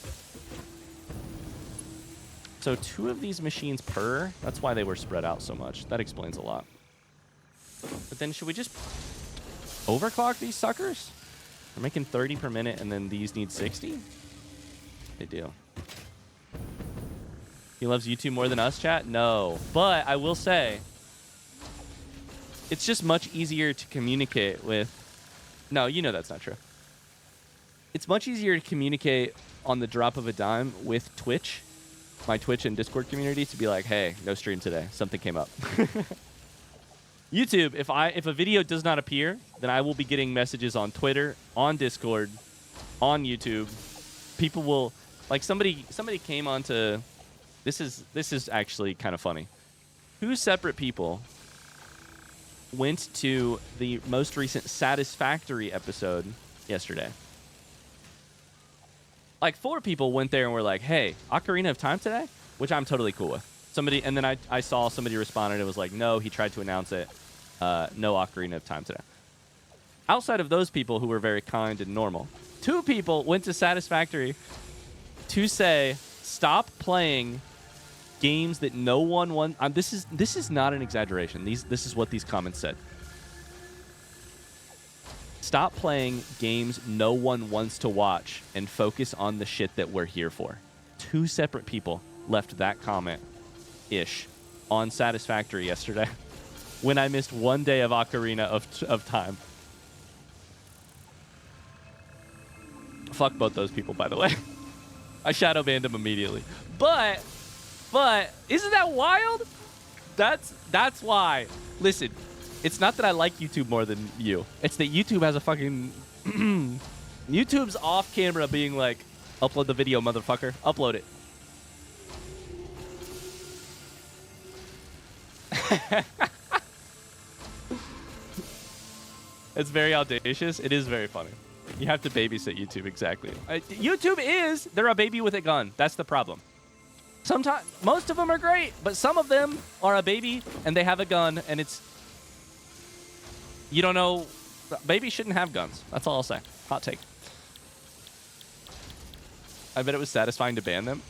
S1: So 2 of these machines per, that's why they were spread out so much. That explains a lot. But then should we just overclock these suckers? We're making 30 per minute and then these need 60? They do. He loves YouTube more than us, chat? No. But I will say, it's just much easier to communicate with... No, you know that's not true. It's much easier to communicate on the drop of a dime with Twitch, my Twitch and Discord community, to be like, hey, no stream today. Something came up. YouTube, if a video does not appear, then I will be getting messages on Twitter, on Discord, on YouTube. People will, like, somebody came onto, this is actually kind of funny. 2 separate people went to the most recent Satisfactory episode yesterday. Like 4 people went there and were like, hey, Ocarina of Time today? Which I'm totally cool with. Somebody, and then I saw somebody responded and was like, no, he tried to announce it. No Ocarina of Time today. outside of those people who were very kind and normal, 2 people went to Satisfactory to say, stop playing games that no one wants. This is not an exaggeration. This is what these comments said. Stop playing games no one wants to watch and focus on the shit that we're here for. 2 separate people left that comment-ish on Satisfactory yesterday when I missed 1 day of Ocarina of Time. Fuck both those people, by the way. I shadow banned them immediately. But isn't that wild? That's why. Listen, it's not that I like YouTube more than you. It's that YouTube has a fucking YouTube's off camera being like, upload the video, motherfucker. Upload it. It's very audacious. It is very funny. You have to babysit YouTube, exactly. They're a baby with a gun. That's the problem. Sometimes, most of them are great, but some of them are a baby and they have a gun, and it's, you don't know, babies shouldn't have guns. That's all I'll say. Hot take. I bet it was satisfying to ban them.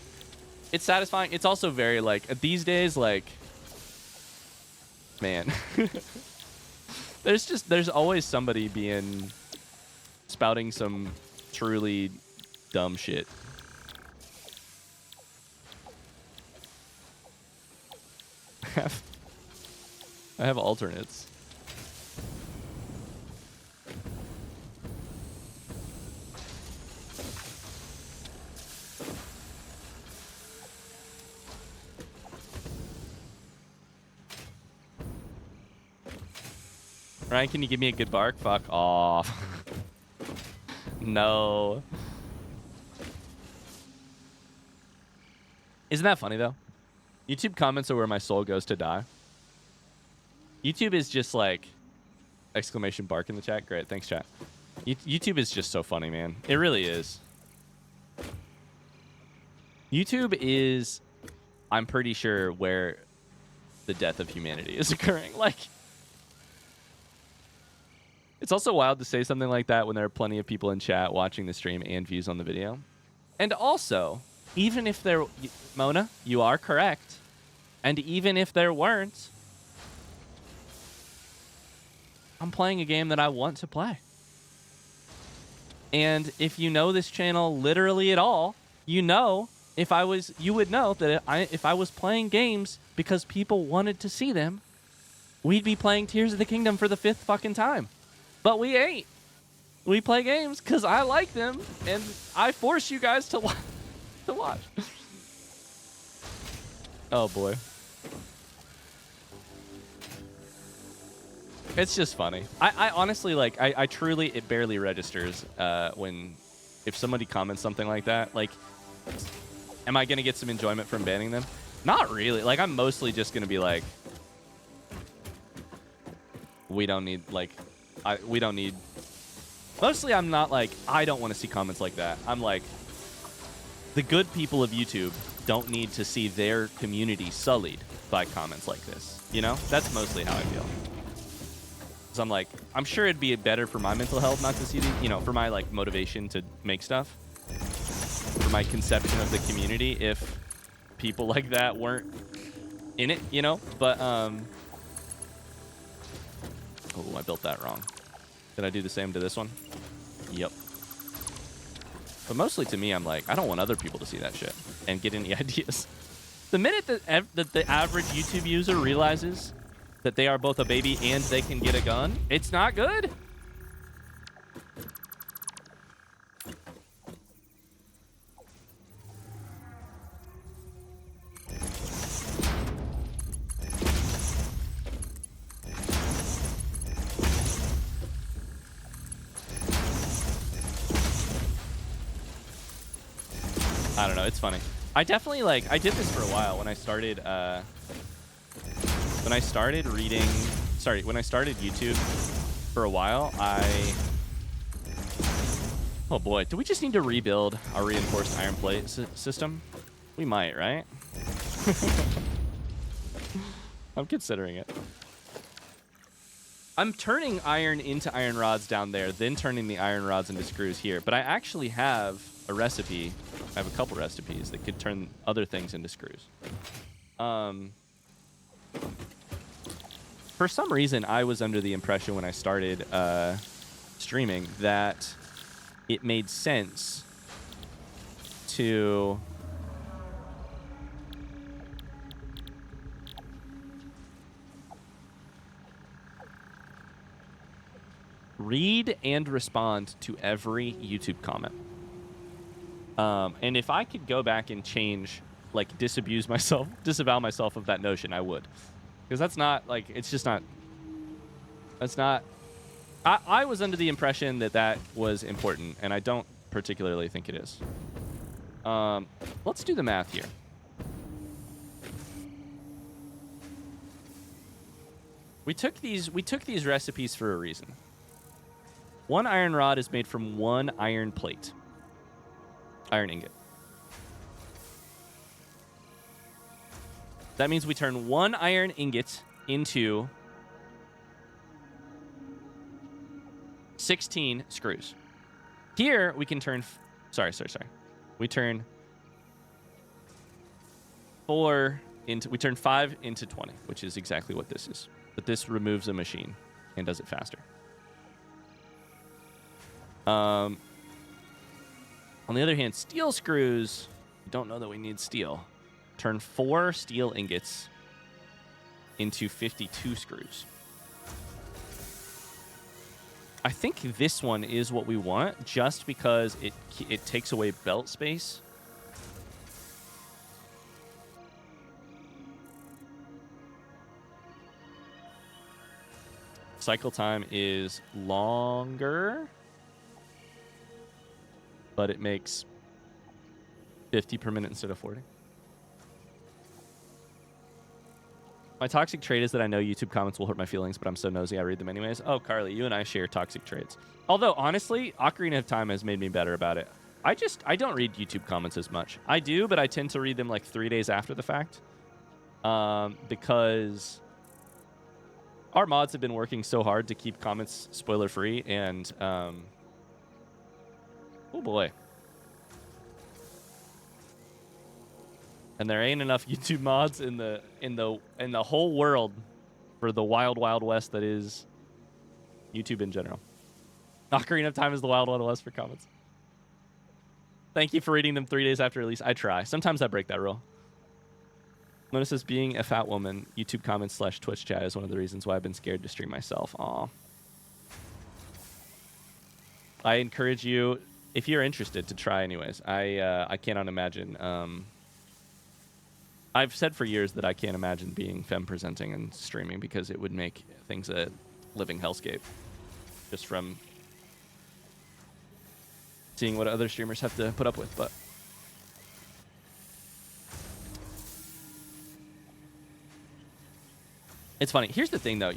S1: It's satisfying. It's also very, like, these days, like, man. There's always somebody spouting some truly dumb shit. I have alternates. Ryan, can you give me a good bark? Fuck off. No. Isn't that funny, though? YouTube comments are where my soul goes to die. YouTube is just like... Exclamation bark in the chat. Great, thanks, chat. YouTube is just so funny, man. It really is. YouTube is, I'm pretty sure, where the death of humanity is occurring. Like... It's also wild to say something like that when there are plenty of people in chat watching the stream and views on the video. And also, even if there... Mona, you are correct. And even if there weren't, I'm playing a game that I want to play. And if you know this channel literally at all, you know, you would know that if I was playing games because people wanted to see them, we'd be playing Tears of the Kingdom for the 5th fucking time. But we ain't. We play games because I like them, and I force you guys to watch. Oh, boy. It's just funny. I honestly, like, I truly, it barely registers if somebody comments something like that. Like, am I going to get some enjoyment from banning them? Not really. Like, I'm mostly just going to be like, we don't need, like... we don't need... Mostly, I'm not like, I don't want to see comments like that. I'm like, the good people of YouTube don't need to see their community sullied by comments like this. You know? That's mostly how I feel. Because I'm like, I'm sure it'd be better for my mental health not to see the, you know, for my, like, motivation to make stuff. For my conception of the community, if people like that weren't in it, you know? But, oh, I built that wrong. Did I do the same to this one? Yep. But mostly to me, I'm like, I don't want other people to see that shit and get any ideas. The minute that the average YouTube user realizes that they are both a baby and they can get a gun, it's not good. I don't know. It's funny. I definitely, like, I did this for a while when I started, reading, sorry, when I started YouTube for a while, oh boy, do we just need to rebuild our reinforced iron plate system? We might, right? I'm considering it. I'm turning iron into iron rods down there, then turning the iron rods into screws here. But I actually have a recipe. I have a couple recipes that could turn other things into screws. For some reason, I was under the impression when I started streaming that it made sense to read and respond to every YouTube comment. And if I could go back and change, like, disavow myself of that notion, I would. Because that's not, like, it's just not, that's not, I was under the impression that that was important, and I don't particularly think it is. Let's do the math here. We took these recipes for a reason. One iron rod is made from one iron plate. Iron ingot. That means we turn one iron ingot into 16 screws. Here we can turn, sorry. We turn 5 into 20, which is exactly what this is. But this removes a machine and does it faster. On the other hand, steel screws, don't know that we need steel. Turn 4 steel ingots into 52 screws. I think this one is what we want just because it takes away belt space. Cycle time is longer, but it makes 50 per minute instead of 40. My toxic trait is that I know YouTube comments will hurt my feelings, but I'm so nosy I read them anyways. Oh, Carly, you and I share toxic traits. Although, honestly, Ocarina of Time has made me better about it. I don't read YouTube comments as much. I do, but I tend to read them like 3 days after the fact. Because our mods have been working so hard to keep comments spoiler-free, and oh boy. And there ain't enough YouTube mods in the whole world for the wild, wild west that is YouTube in general. Ocarina of Time is the wild, wild west for comments. Thank you for reading them 3 days after release. I try. Sometimes I break that rule. Notice this being a fat woman, YouTube comments / Twitch chat is one of the reasons why I've been scared to stream myself. Aw. I encourage you, if you're interested, to try anyways. I cannot imagine. I've said for years that I can't imagine being femme presenting and streaming because it would make things a living hellscape. Just from seeing what other streamers have to put up with, but it's funny. Here's the thing though,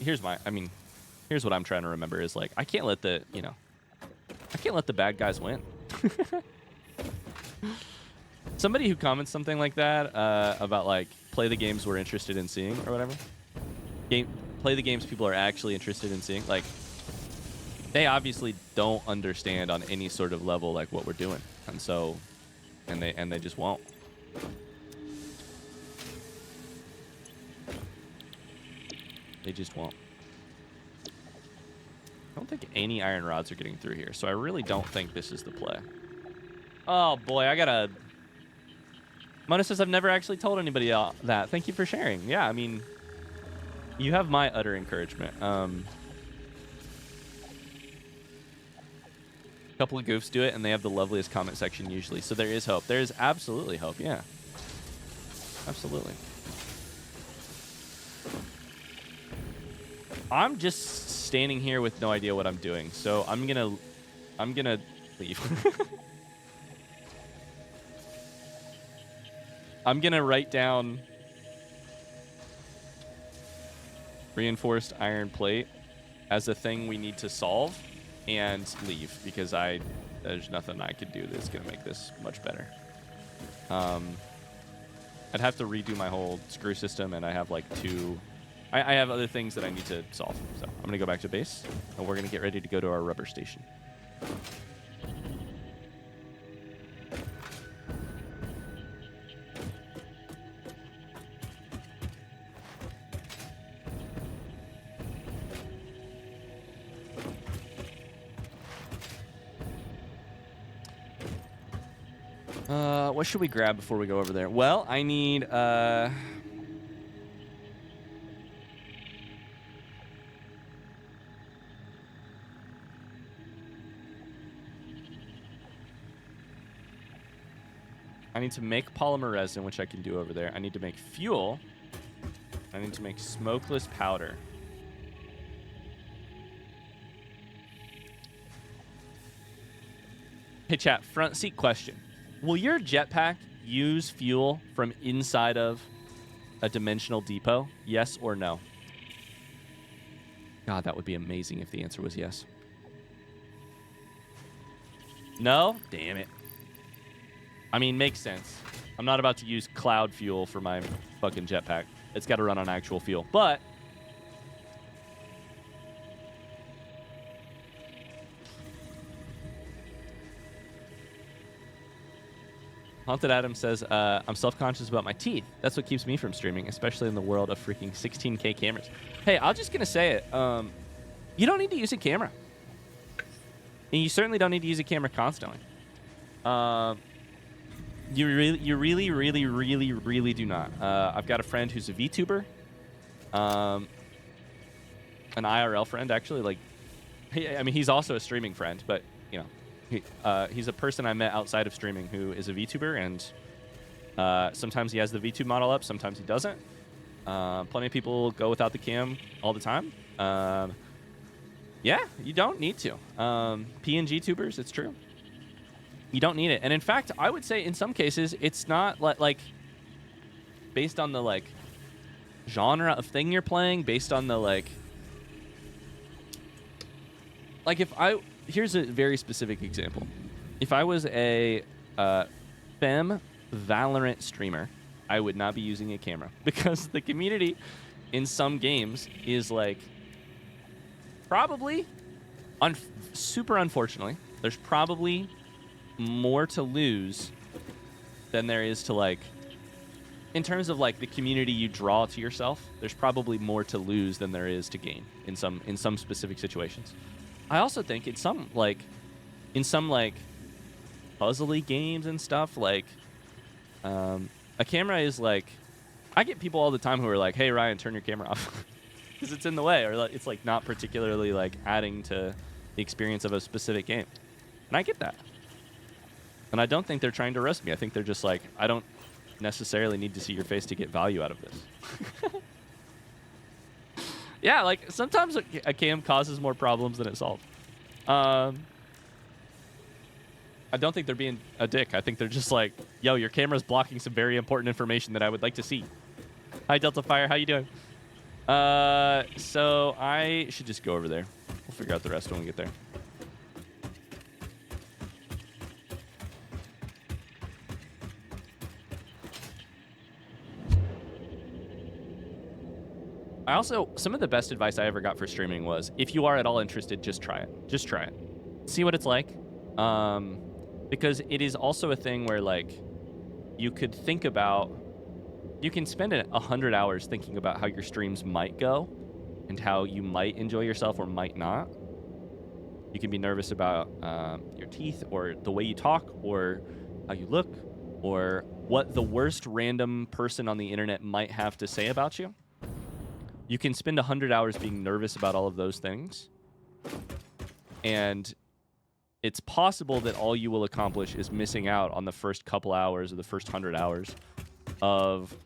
S1: here's what I'm trying to remember is like, I can't let the bad guys win. Somebody who comments something like that about like play the games we're interested in seeing or whatever, play the games people are actually interested in seeing, like they obviously don't understand on any sort of level like what we're doing, and so they just won't. They just won't. I don't think any iron rods are getting through here, so I really don't think this is the play. Oh boy, I gotta. Mona says, I've never actually told anybody that. Thank you for sharing. Yeah, I mean, you have my utter encouragement. A couple of goofs do it, and they have the loveliest comment section usually. So there is hope. There is absolutely hope, yeah. Absolutely. I'm just standing here with no idea what I'm doing, so I'm gonna leave. I'm going to write down reinforced iron plate as a thing we need to solve and leave because there's nothing I could do that's going to make this much better. I'd have to redo my whole screw system, and I have like 2 I have other things that I need to solve. So I'm going to go back to base, and we're going to get ready to go to our rubber station. What should we grab before we go over there? Well, I need, I need to make polymer resin, which I can do over there. I need to make fuel. I need to make smokeless powder. Hey, chat, front seat question. Will your jetpack use fuel from inside of a dimensional depot? Yes or no? God, that would be amazing if the answer was yes. No? Damn it. I mean, makes sense. I'm not about to use cloud fuel for my fucking jetpack. It's got to run on actual fuel. But Haunted Adam says, I'm self-conscious about my teeth. That's what keeps me from streaming, especially in the world of freaking 16K cameras. Hey, I'm just going to say it. You don't need to use a camera. And you certainly don't need to use a camera constantly. You really do not. I've got a friend who's a VTuber. An IRL friend, actually. Like, I mean, he's also a streaming friend, but, you know. He's a person I met outside of streaming who is a VTuber, and sometimes he has the VTube model up, sometimes he doesn't. Plenty of people go without the cam all the time. Yeah, you don't need to. PNG tubers, it's true. You don't need it. And in fact, I would say in some cases, it's not like based on the like genre of thing you're playing, based on the like if here's a very specific example. If I was a femme Valorant streamer, I would not be using a camera because the community in some games is like probably, super unfortunately, there's probably more to lose than there is to like, in terms of like the community you draw to yourself, there's probably more to lose than there is to gain in some specific situations. I also think in some puzzle-y games and stuff, like a camera is like, I get people all the time who are like, hey Ryan, turn your camera off because it's in the way, or like, it's like not particularly like adding to the experience of a specific game. And I get that. And I don't think they're trying to roast me. I think they're just like, I don't necessarily need to see your face to get value out of this. Yeah, like sometimes a cam causes more problems than it solves. I don't think they're being a dick. I think they're just like, yo, your camera's blocking some very important information that I would like to see. Hi, Delta Fire. How you doing? So I should just go over there. We'll figure out the rest when we get there. I also, some of the best advice I ever got for streaming was, if you are at all interested, just try it. Just try it. See what it's like. Because it is also a thing where, like, you could think about, you can spend 100 hours thinking about how your streams might go and how you might enjoy yourself or might not. You can be nervous about your teeth or the way you talk or how you look or what the worst random person on the internet might have to say about you. You can spend 100 hours being nervous about all of those things. And it's possible that all you will accomplish is missing out on the first couple hours or the first 100 hours of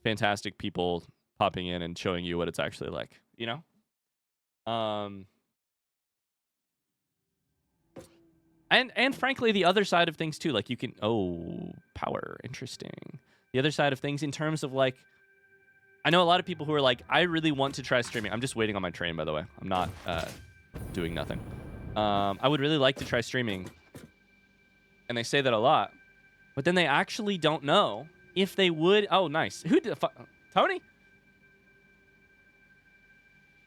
S1: fantastic people popping in and showing you what it's actually like, you know? And frankly, the other side of things too, like you can, power, interesting. The other side of things in terms of like, I know a lot of people who are like, I really want to try streaming. I'm just waiting on my train, by the way. I'm not doing nothing. I would really like to try streaming. And they say that a lot. But then they actually don't know if they would. Oh, nice. Who did Tony?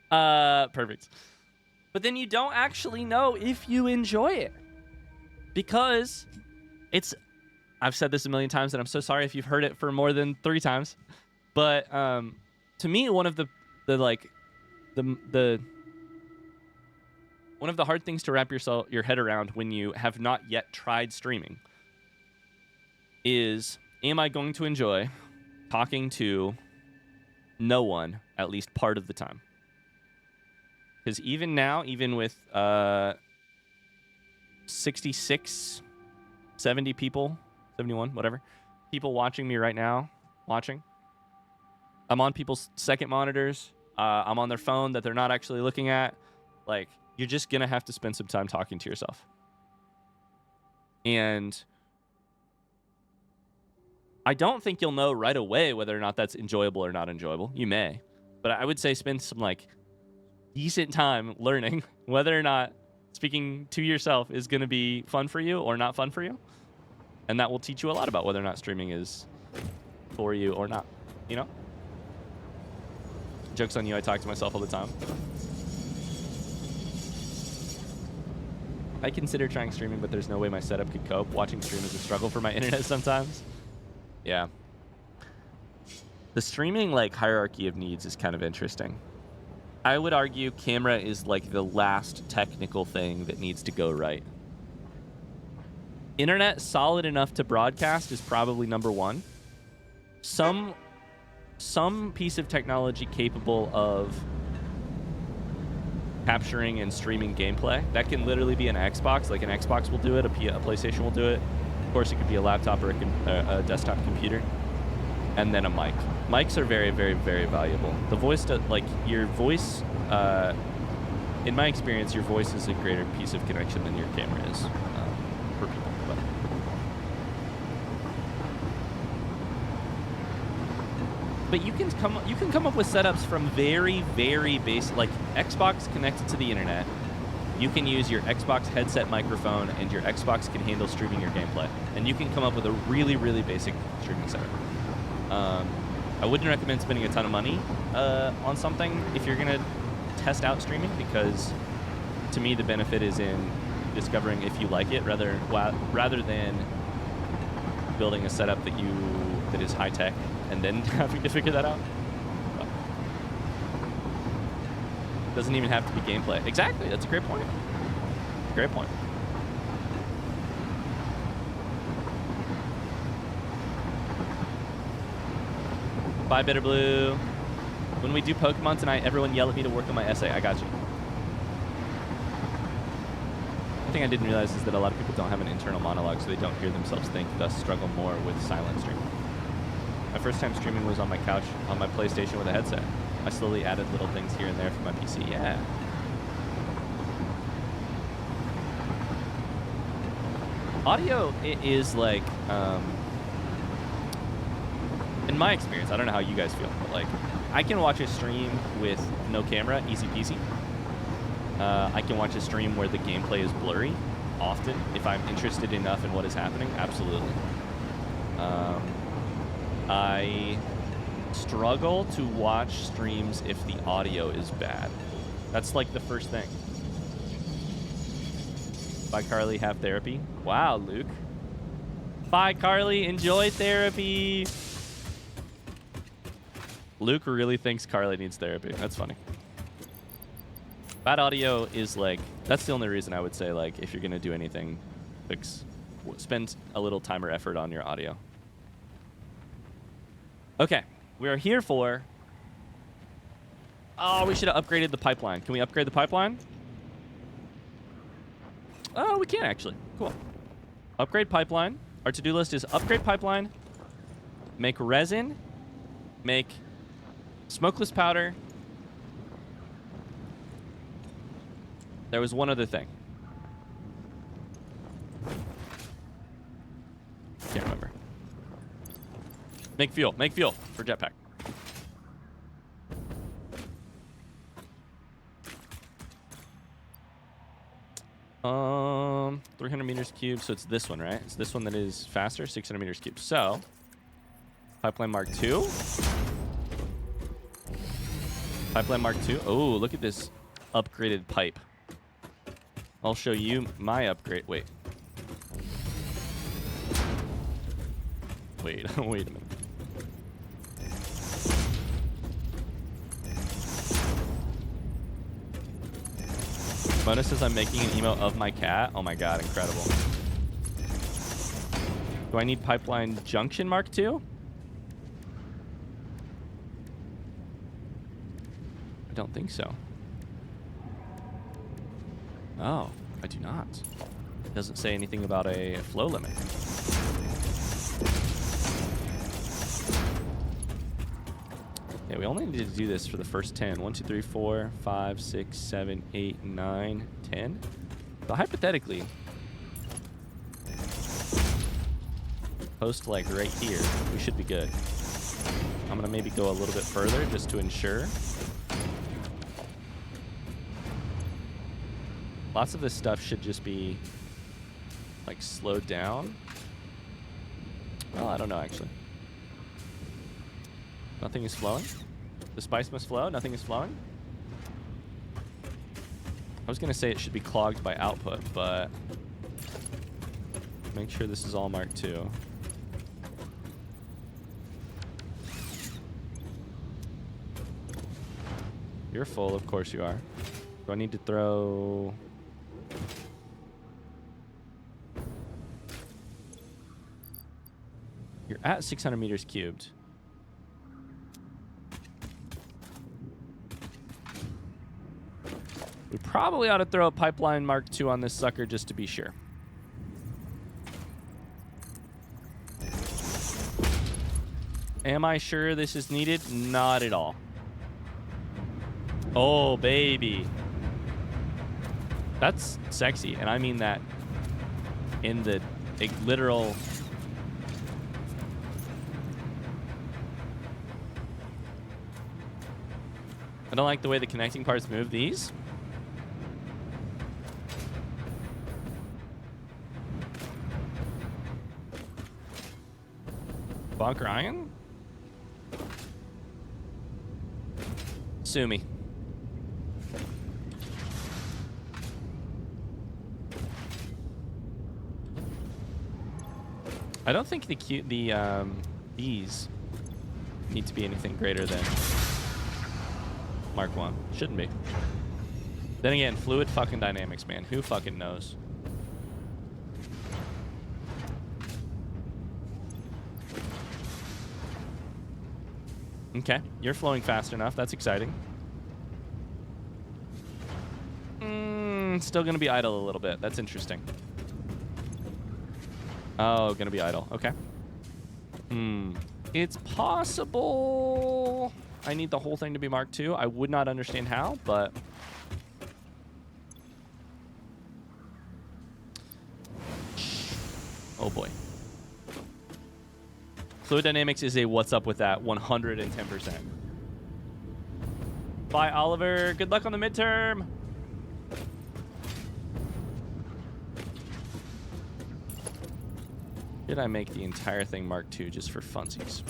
S1: Perfect. But then you don't actually know if you enjoy it. Because I've said this a million times, and I'm so sorry if you've heard it for more than 3 times. But to me, one of the one of the hard things to wrap your head around when you have not yet tried streaming is, am I going to enjoy talking to no one at least part of the time? Because even now, even with 66, 70 people, 71, whatever, people watching me right now, I'm on people's second monitors. I'm on their phone that they're not actually looking at. Like, you're just going to have to spend some time talking to yourself. And I don't think you'll know right away whether or not that's enjoyable or not enjoyable. You may. But I would say spend some, like, decent time learning whether or not speaking to yourself is going to be fun for you or not fun for you. And that will teach you a lot about whether or not streaming is for you or not, you know? Joke's on you, I talk to myself all the time. I consider trying streaming, but there's no way my setup could cope. Watching stream is a struggle for my internet sometimes. Yeah. The streaming, like, hierarchy of needs is kind of interesting. I would argue camera is, like, the last technical thing that needs to go right. Internet solid enough to broadcast is probably number 1. Some piece of technology capable of capturing and streaming gameplay. That can literally be an Xbox. Like, an Xbox will do it, a PlayStation will do it. Of course, it could be a laptop or a desktop computer. And then a mic. Mics are very, very, very valuable. The voice, your voice, in my experience, your voice is a greater piece of connection than your camera is for people. But you can come up with setups from very, very basic, like Xbox connected to the internet. You can use your Xbox headset microphone, and your Xbox can handle streaming your gameplay. And you can come up with a really, really basic streaming setup. I wouldn't recommend spending a ton of money on something if you're gonna test out streaming, because to me the benefit is in discovering if you like it rather than building a setup that is high tech and then having to figure that out. Doesn't even have to be gameplay. Exactly, that's a great point. Great point. Bye, Bitter Blue. When we do Pokemon tonight, everyone yell at me to work on my essay. I got you. One thing I didn't realize is that a lot of people don't have an internal monologue, so they don't hear themselves think, thus struggle more with silent streaming. My first time streaming was on my couch on my PlayStation with a headset. I slowly added little things here and there for my PC. Yeah. Audio is like, in my experience, I don't know how you guys feel, but like, I can watch a stream with no camera, easy peasy. I can watch a stream where the gameplay is blurry, often, if I'm interested enough in what is happening, absolutely. I struggle to watch streams if the audio is bad. That's like the first thing. Bye, Carly, have therapy. Wow, Luke. Bye, Carly, enjoy therapy. Luke really thinks Carly needs therapy. That's funny. Bad audio is like, that's the only reason I would say, like, if you're going to do anything, spend a little time or effort on your audio. Okay, we are here for... Oh, we should have upgraded the pipeline. Can we upgrade the pipeline? Oh, we can actually. Cool. Upgrade pipeline. Our to-do list is upgrade pipeline, make resin, make smokeless powder. There was one other thing. Can't remember. Make fuel for Jetpack. 300 meters cubed, so it's this one, right? It's this one that is faster, 600 meters cubed. So, pipeline mark 2. Pipeline Mark II. Oh, look at this upgraded pipe. I'll show you my upgrade. Wait. Wait a minute. Mona says I'm making an emote of my cat. Oh my god, incredible. Do I need Pipeline Junction Mark II? I don't think so. Oh, I do not. It doesn't say anything about a flow limit. Yeah, we only need to do this for the first 10. 1, 2, 3, 4, 5, 6, 7, 8, 9, 10. But hypothetically, post like right here, we should be good. I'm gonna maybe go a little bit further just to ensure. Lots of this stuff should just be like slowed down. Well, I don't know actually. Nothing is flowing. The spice must flow. Nothing is flowing. I was going to say it should be clogged by output, but make sure this is all Mark II. You're full. Of course you are. Do I need to throw... You're at 600 meters cubed. We probably ought to throw a Pipeline Mark II on this sucker just to be sure. Am I sure this is needed? Not at all. Oh, baby. That's sexy, and I mean that in the literal... I don't like the way the connecting parts move these. Bonker Iron? Sue me. I don't think these need to be anything greater than Mark 1. Shouldn't be. Then again, fluid fucking dynamics, man. Who fucking knows? Okay, you're flowing fast enough. That's exciting. Still gonna be idle a little bit. That's interesting. Oh, gonna be idle. Okay. It's possible I need the whole thing to be Mark II. I would not understand how, but... Oh boy. Fluid dynamics is a what's up with that 110%. Bye, Oliver. Good luck on the midterm. Did I make the entire thing Mark II just for funsies?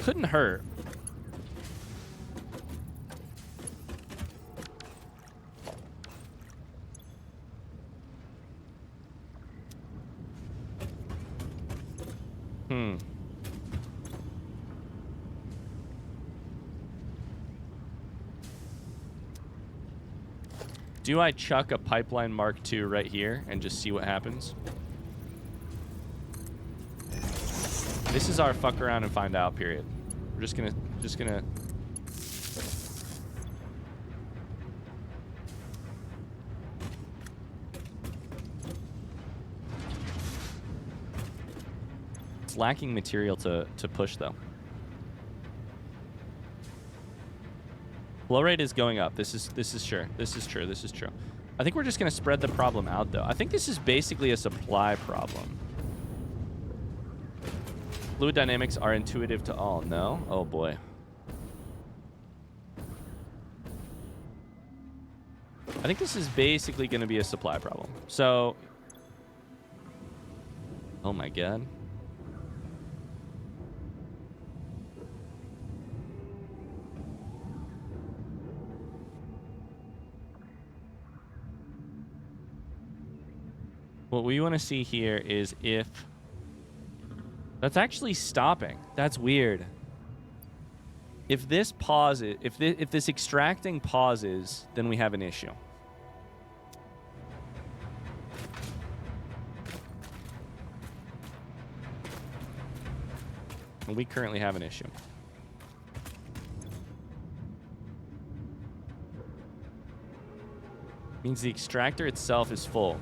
S1: Couldn't hurt. Do I chuck a Pipeline Mark II right here and just see what happens? This is our fuck around and find out period. We're just gonna It's lacking material to push though. Flow rate is going up. This is sure. This is true. This is true. I think we're just gonna spread the problem out though. I think this is basically a supply problem. Fluid dynamics are intuitive to all. No? Oh boy. I think this is basically going to be a supply problem. So, oh my god. What we want to see here is if that's actually stopping. That's weird. If this pauses, if this extracting pauses, then we have an issue. And we currently have an issue. Means the extractor itself is full.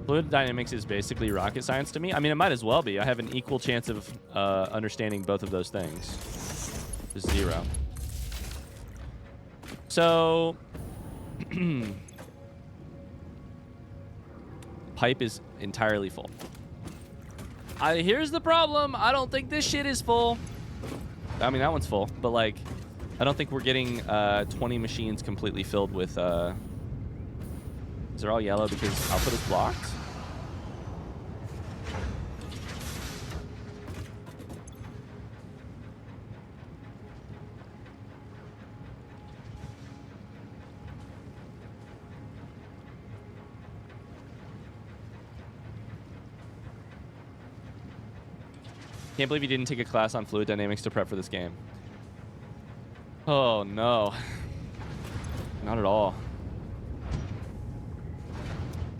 S1: Fluid dynamics is basically rocket science to me. I mean, it might as well be. I have an equal chance of understanding both of those things. 0. So, pipe is entirely full. Here's the problem. I don't think this shit is full. I mean, that one's full, but like, I don't think we're getting 20 machines completely filled with. Is they're all yellow because output is blocked? Can't believe you didn't take a class on fluid dynamics to prep for this game. Oh, no. Not at all.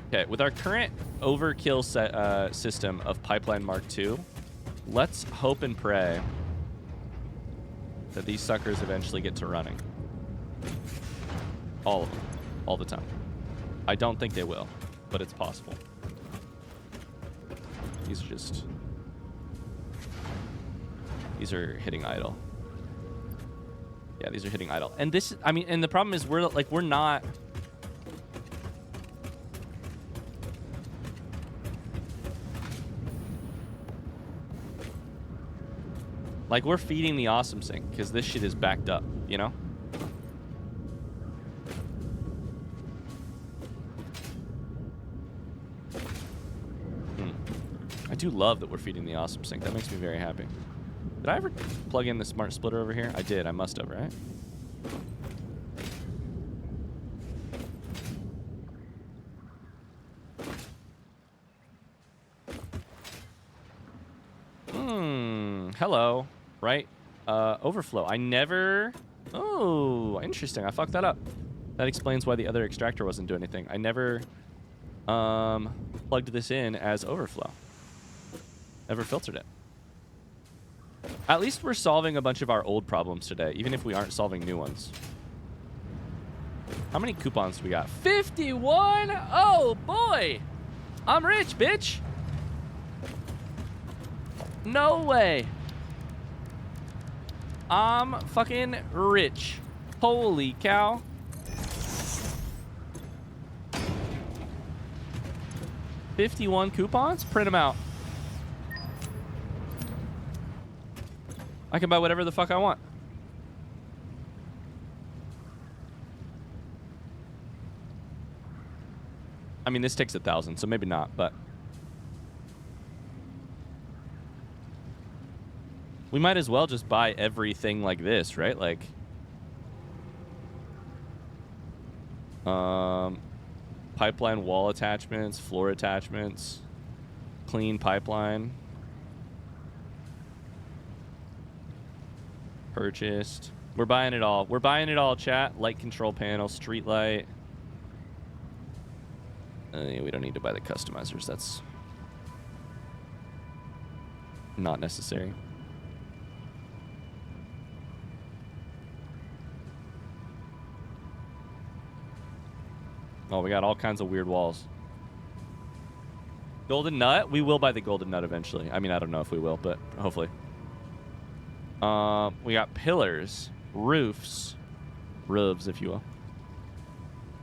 S1: Okay, with our current overkill system of Pipeline Mark II, let's hope and pray that these suckers eventually get to running. All of them. All the time. I don't think they will, but it's possible. These are just... These are hitting idle. Yeah, these are hitting idle. And this, I mean, and the problem is we're not... Like, we're feeding the awesome sink because this shit is backed up, you know? I do love that we're feeding the awesome sink. That makes me very happy. Did I ever plug in the smart splitter over here? I did. I must have, right? Hello. Right? Overflow. I never... Oh, interesting. I fucked that up. That explains why the other extractor wasn't doing anything. I never plugged this in as overflow. Never filtered it. At least we're solving a bunch of our old problems today, even if we aren't solving new ones. How many coupons do we got? 51? Oh, boy. I'm rich, bitch. No way. I'm fucking rich. Holy cow. $51 coupons? Print them out. I can buy whatever the fuck I want. I mean, this takes 1,000, so maybe not, but... We might as well just buy everything like this, right? Like... pipeline wall attachments, floor attachments, clean pipeline. Purchased. We're buying it all. We're buying it all, chat. Light control panel, street light. We don't need to buy the customizers. That's not necessary. Oh, we got all kinds of weird walls. Golden nut? We will buy the golden nut eventually. I mean, I don't know if we will, but hopefully. We got pillars, roofs, if you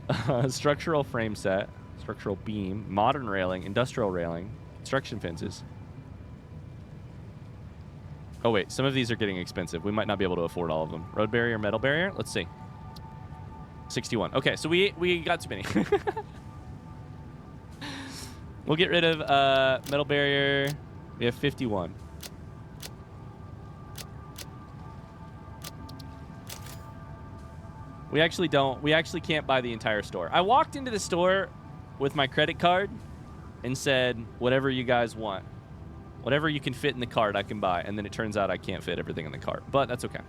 S1: will. Structural frame set, structural beam, modern railing, industrial railing, construction fences. Oh wait, some of these are getting expensive. We might not be able to afford all of them. Road barrier, metal barrier. Let's see. 61. Okay, so we got too many. We'll get rid of metal barrier. We have 51. We actually don't. We actually can't buy the entire store. I walked into the store with my credit card and said, whatever you guys want. Whatever you can fit in the cart, I can buy. And then it turns out I can't fit everything in the cart. But that's okay.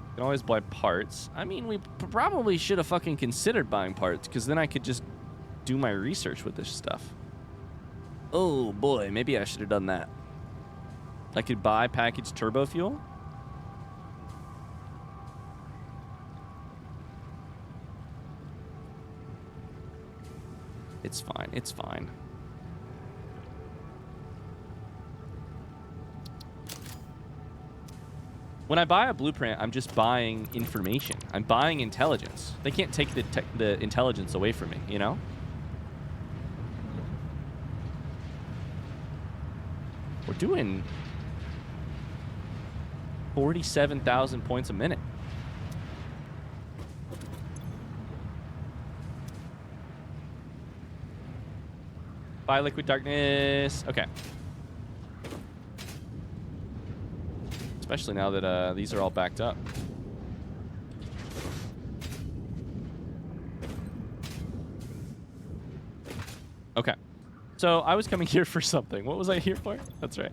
S1: You can always buy parts. I mean, we probably should have fucking considered buying parts, because then I could just do my research with this stuff. Oh, boy. Maybe I should have done that. I could buy packaged turbo fuel. It's fine. It's fine. When I buy a blueprint, I'm just buying information. I'm buying intelligence. They can't take the intelligence away from me, you know? We're doing 47,000 points a minute. Buy liquid darkness. Okay. Especially now that these are all backed up. Okay. So I was coming here for something. What was I here for? That's right.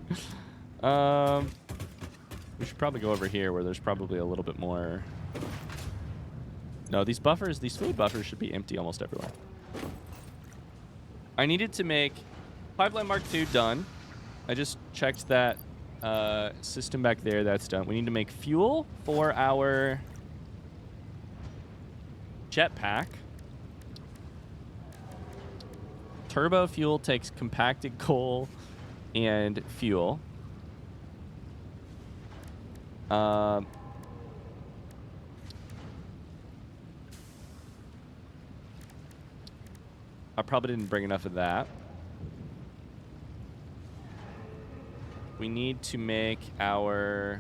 S1: We should probably go over here where there's probably a little bit more. No, these buffers, these food buffers should be empty almost everywhere. I needed to make Pipeline Mark II done. I just checked that system back there. That's done. We need to make fuel for our jetpack. Turbo fuel takes compacted coal and fuel. I probably didn't bring enough of that. We need to make our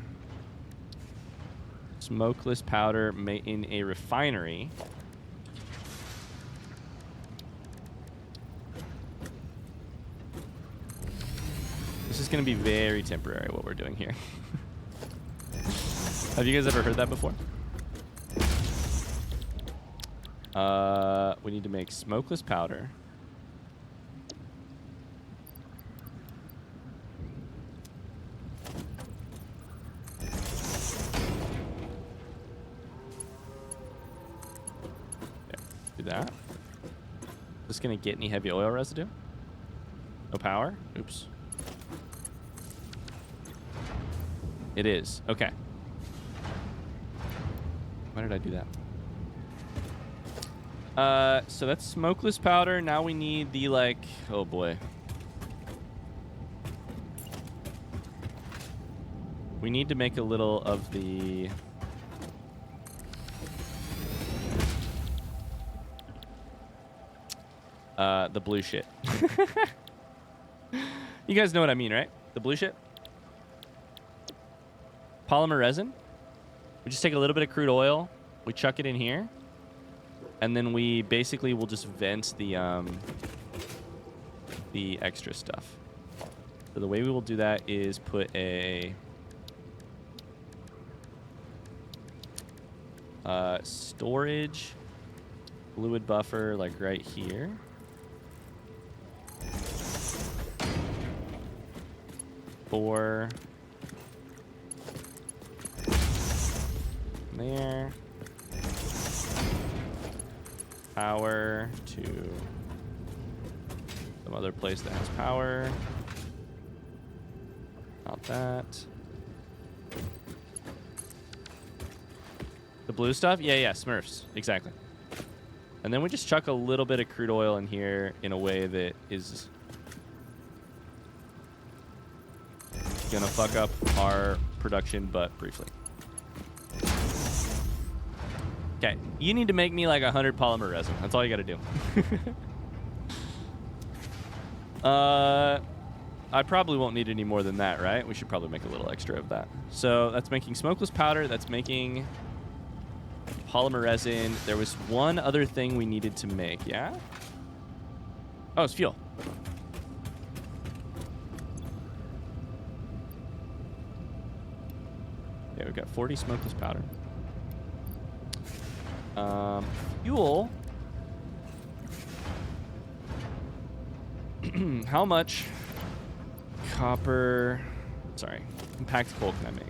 S1: smokeless powder in a refinery. This is going to be very temporary, what we're doing here. Have you guys ever heard that before? We need to make smokeless powder. There, do that. Is this gonna get any heavy oil residue? No power? Oops. It is. Okay. Why did I do that? So that's smokeless powder. Now we need the, like, oh boy. We need to make a little of the blue shit. You guys know what I mean, right? The blue shit? Polymer resin. We just take a little bit of crude oil. We chuck it in here. And then we basically will just vent the extra stuff. So the way we will do that is put a storage fluid buffer like right here. For there. Power to some other place that has power. Not that. The blue stuff? Yeah, Smurfs. Exactly. And then we just chuck a little bit of crude oil in here in a way that is gonna fuck up our production, but briefly. Okay, you need to make me like 100 polymer resin. That's all you gotta do. I probably won't need any more than that, right? We should probably make a little extra of that. So that's making smokeless powder. That's making polymer resin. There was one other thing we needed to make, yeah? Oh, it's fuel. Okay, we've got 40 smokeless powder. Fuel. How much copper... Sorry. Compacted coal can I make?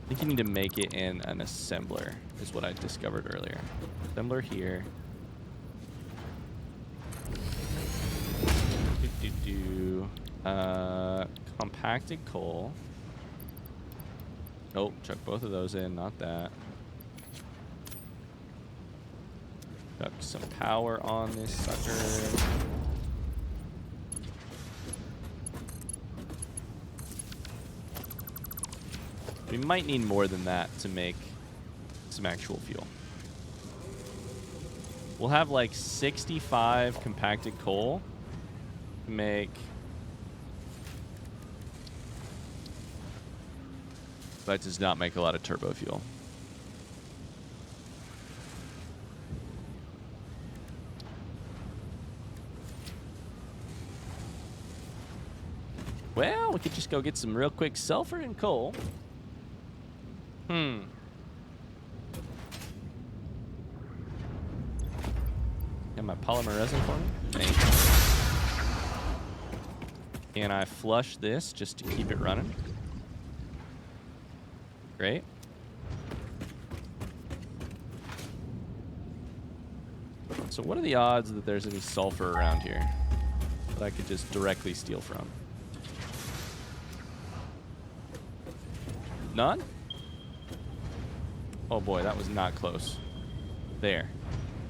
S1: I think you need to make it in an assembler, is what I discovered earlier. Assembler here. Compacted coal. Oh, chuck both of those in, not that. Chuck some power on this sucker. We might need more than that to make some actual fuel. We'll have like 65 compacted coal to make... That does not make a lot of turbo fuel. Well, we could just go get some real quick sulfur and coal. Got my polymer resin for me? Thank you. Can I flush this just to keep it running? Great. So what are the odds that there's any sulfur around here that I could just directly steal from? None? Oh boy, that was not close. There.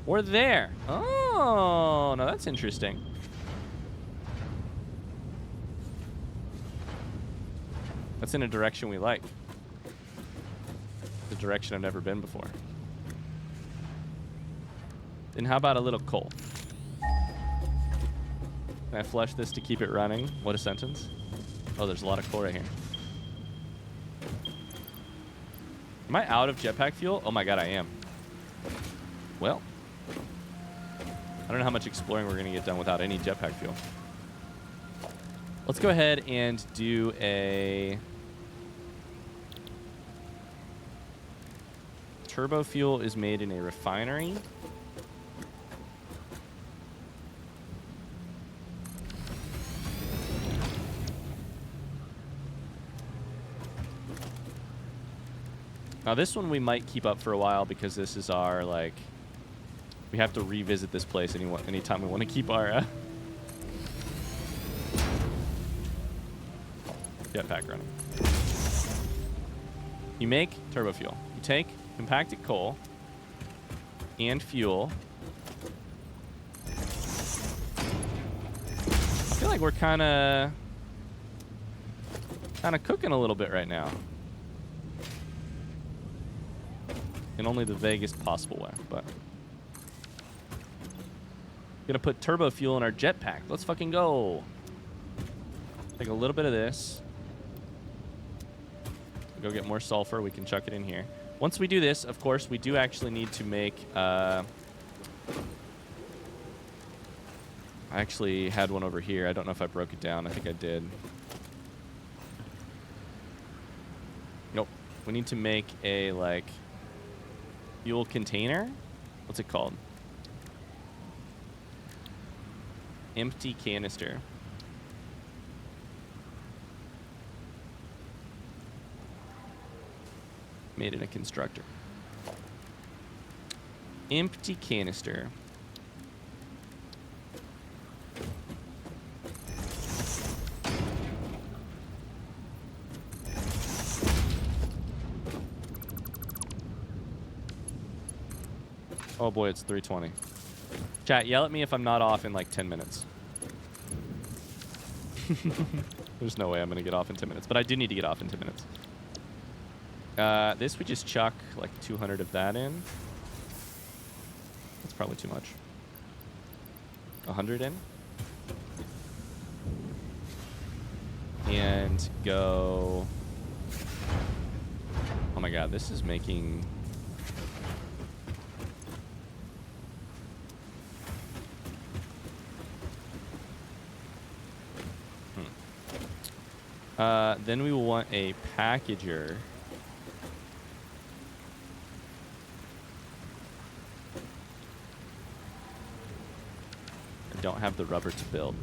S1: Or there. Oh, no, that's interesting. That's in a direction we like. The direction I've never been before. Then how about a little coal? Can I flush this to keep it running? What a sentence. Oh, there's a lot of coal right here. Am I out of jetpack fuel? Oh my god, I am. Well, I don't know how much exploring we're going to get done without any jetpack fuel. Let's go ahead and do a... Turbo fuel is made in a refinery. Now this one we might keep up for a while because this is our, like... We have to revisit this place anytime we want to keep our jetpack running. You make turbo fuel. You take compacted coal and fuel. I feel like we're kind of cooking a little bit right now. In only the vaguest possible way, but... Gonna put turbo fuel in our jetpack. Let's fucking go. Take a little bit of this. Go get more sulfur. We can chuck it in here. Once we do this, of course, we do actually need to make... I actually had one over here. I don't know if I broke it down. I think I did. Nope. We need to make a, like, fuel container. What's it called? Empty canister. Made in a constructor. Empty canister. Oh boy, it's 3:20. Chat, yell at me if I'm not off in like 10 minutes. There's no way I'm going to get off in 10 minutes, but I do need to get off in 10 minutes. This we just chuck like 200 of that in. That's probably too much. 100 in. And go... Oh my god, this is making Then we will want a packager. I don't have the rubber to build.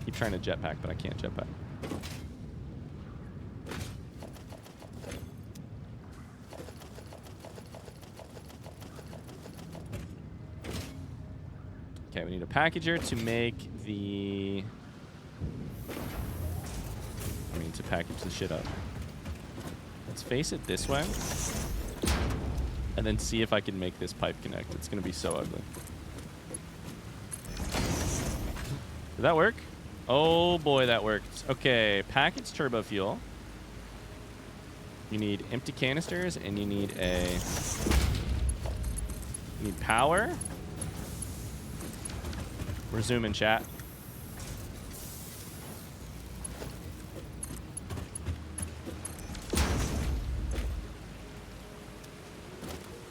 S1: Keep trying to jetpack, but I can't jetpack. Okay, we need a packager to make the... I mean, to package the shit up. Let's face it this way. And then see if I can make this pipe connect. It's going to be so ugly. Did that work? Oh boy, that worked. Okay, package turbo fuel. You need empty canisters, and you need a... You need power. Resume in chat.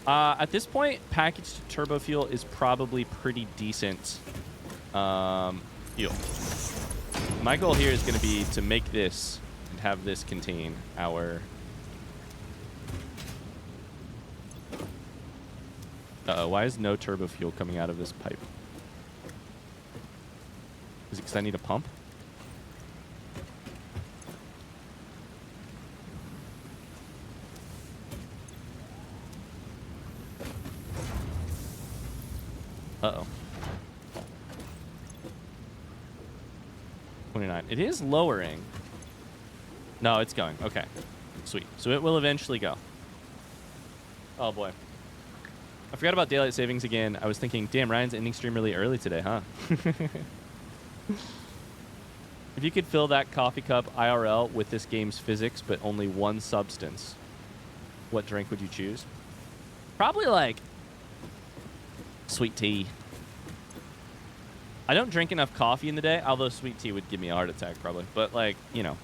S1: At this point, packaged turbo fuel is probably pretty decent fuel. My goal here is going to be to make this and have this contain our... Uh-oh, why is no turbo fuel coming out of this pipe? Is it because I need a pump? Uh-oh. 29. It is lowering. No, it's going. Okay. Sweet. So it will eventually go. Oh, boy. I forgot about daylight savings again. I was thinking, damn, Ryan's ending stream really early today, huh? If you could fill that coffee cup IRL with this game's physics, but only one substance, what drink would you choose? Probably like sweet tea. I don't drink enough coffee in the day, although sweet tea would give me a heart attack probably. But like, you know.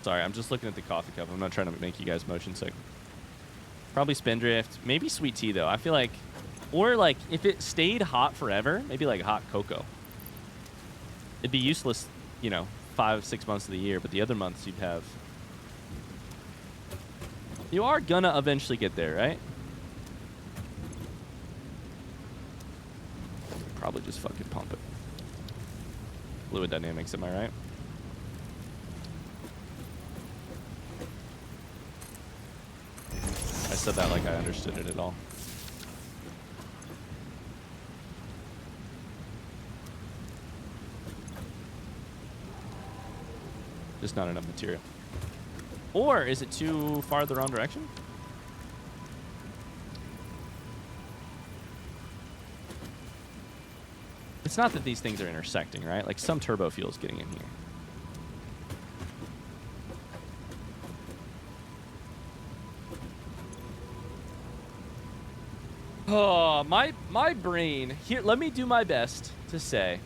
S1: Sorry, I'm just looking at the coffee cup. I'm not trying to make you guys motion sick. Probably Spindrift. Maybe sweet tea though. I feel like, or like if it stayed hot forever, maybe like hot cocoa. It'd be useless, you know, 5-6 months of the year, but the other months you'd have. You are gonna eventually get there, right? Probably just fucking pump it. Fluid dynamics, am I right? I said that like I understood it at all. Just not enough material. Or is it too far the wrong direction? It's not that these things are intersecting, right? Like some turbo fuel's getting in here. Oh, my brain. Here, let me do my best to say.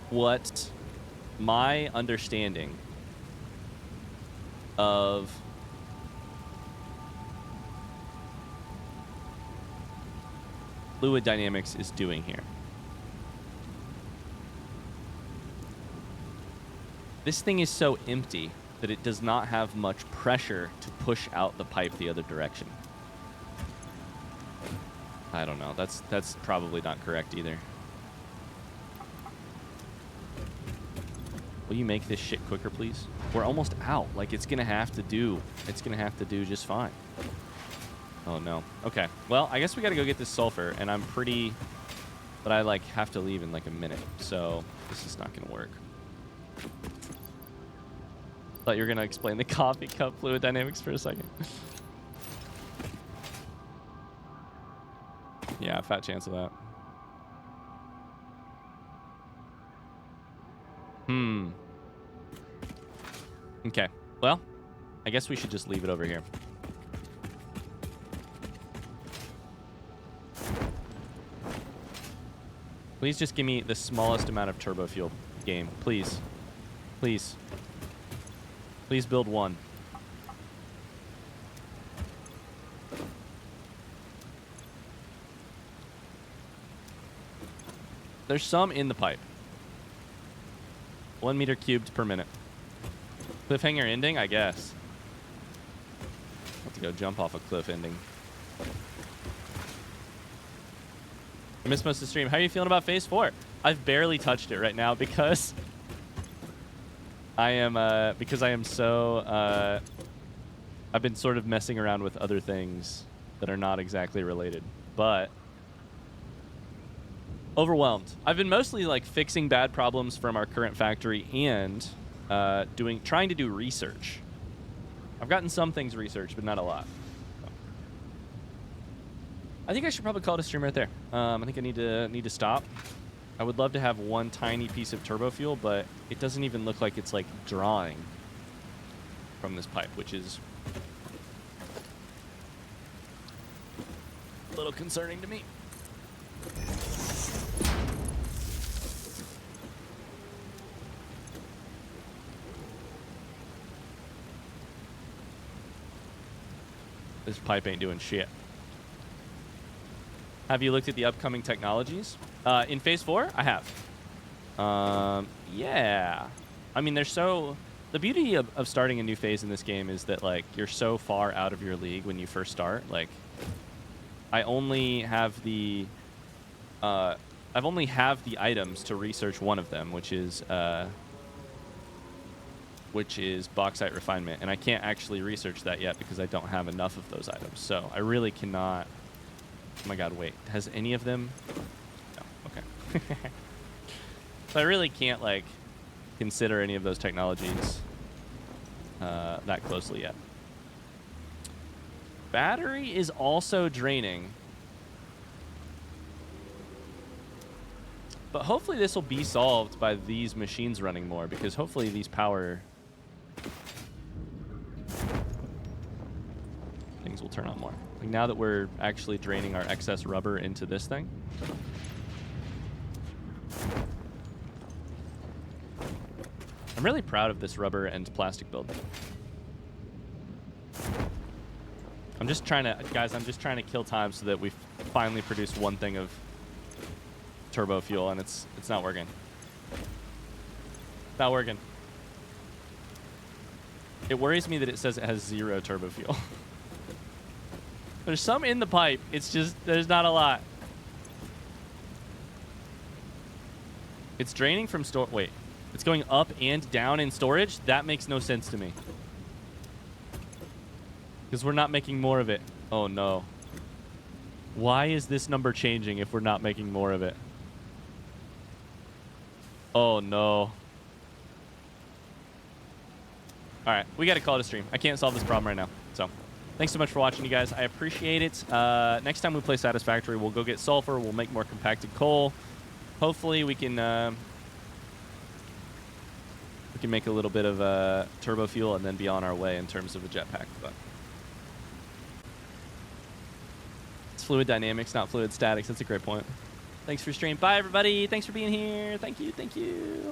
S1: What my understanding of fluid dynamics is doing here. This thing is so empty that it does not have much pressure to push out the pipe the other direction. I don't know. That's probably not correct either. Will you make this shit quicker, please? We're almost out. Like, it's gonna have to do just fine. Oh, no. Okay. Well, I guess we gotta go get this sulfur, and I'm pretty... But I, like, have to leave in, like, a minute, so this is not gonna work. Thought you were gonna explain the coffee cup fluid dynamics for a second. Yeah, fat chance of that. Okay. Well, I guess we should just leave it over here. Please just give me the smallest amount of turbo fuel game. Please. Please. Please build one. There's some in the pipe. 1 meter cubed per minute. Cliffhanger ending, I guess. I'll have to go jump off a cliff ending. I missed most of the stream. How are you feeling about Phase 4? I've barely touched it right now because I am so I've been sort of messing around with other things that are not exactly related, but overwhelmed. I've been mostly like fixing bad problems from our current factory and trying to do research. I've gotten some things researched, but not a lot. So. I think I should probably call it a stream right there. I think I need to stop. I would love to have one tiny piece of turbofuel, but it doesn't even look like it's like drawing from this pipe, which is a little concerning to me. This pipe ain't doing shit. Have you looked at the upcoming technologies? In Phase 4, I have. Yeah. I mean, the beauty of starting a new phase in this game is that, like, you're so far out of your league when you first start. Like, I only have the items to research one of them, which is bauxite refinement, and I can't actually research that yet because I don't have enough of those items. So I really cannot. Oh my god, wait. Has any of them? No. Okay. So I really can't, like, consider any of those technologies that closely yet. Battery is also draining. But hopefully this will be solved by these machines running more, because hopefully these power things will turn on more. Like, now that we're actually draining our excess rubber into this thing. I'm really proud of this rubber and plastic build. I'm just trying to kill time so that we finally produce one thing of turbo fuel, and it's not working. Not working. It worries me that it says it has 0 turbo fuel. There's some in the pipe. It's just, there's not a lot. It's draining from wait. It's going up and down in storage? That makes no sense to me. Because we're not making more of it. Oh no. Why is this number changing if we're not making more of it? Oh no. Alright, we gotta call it a stream. I can't solve this problem right now. So, thanks so much for watching, you guys. I appreciate it. Next time we play Satisfactory, we'll go get sulfur. We'll make more compacted coal. Hopefully we can make a little bit of turbo fuel and then be on our way in terms of a jetpack. But it's fluid dynamics, not fluid statics. That's a great point. Thanks for stream. Bye, everybody. Thanks for being here. Thank you. Thank you.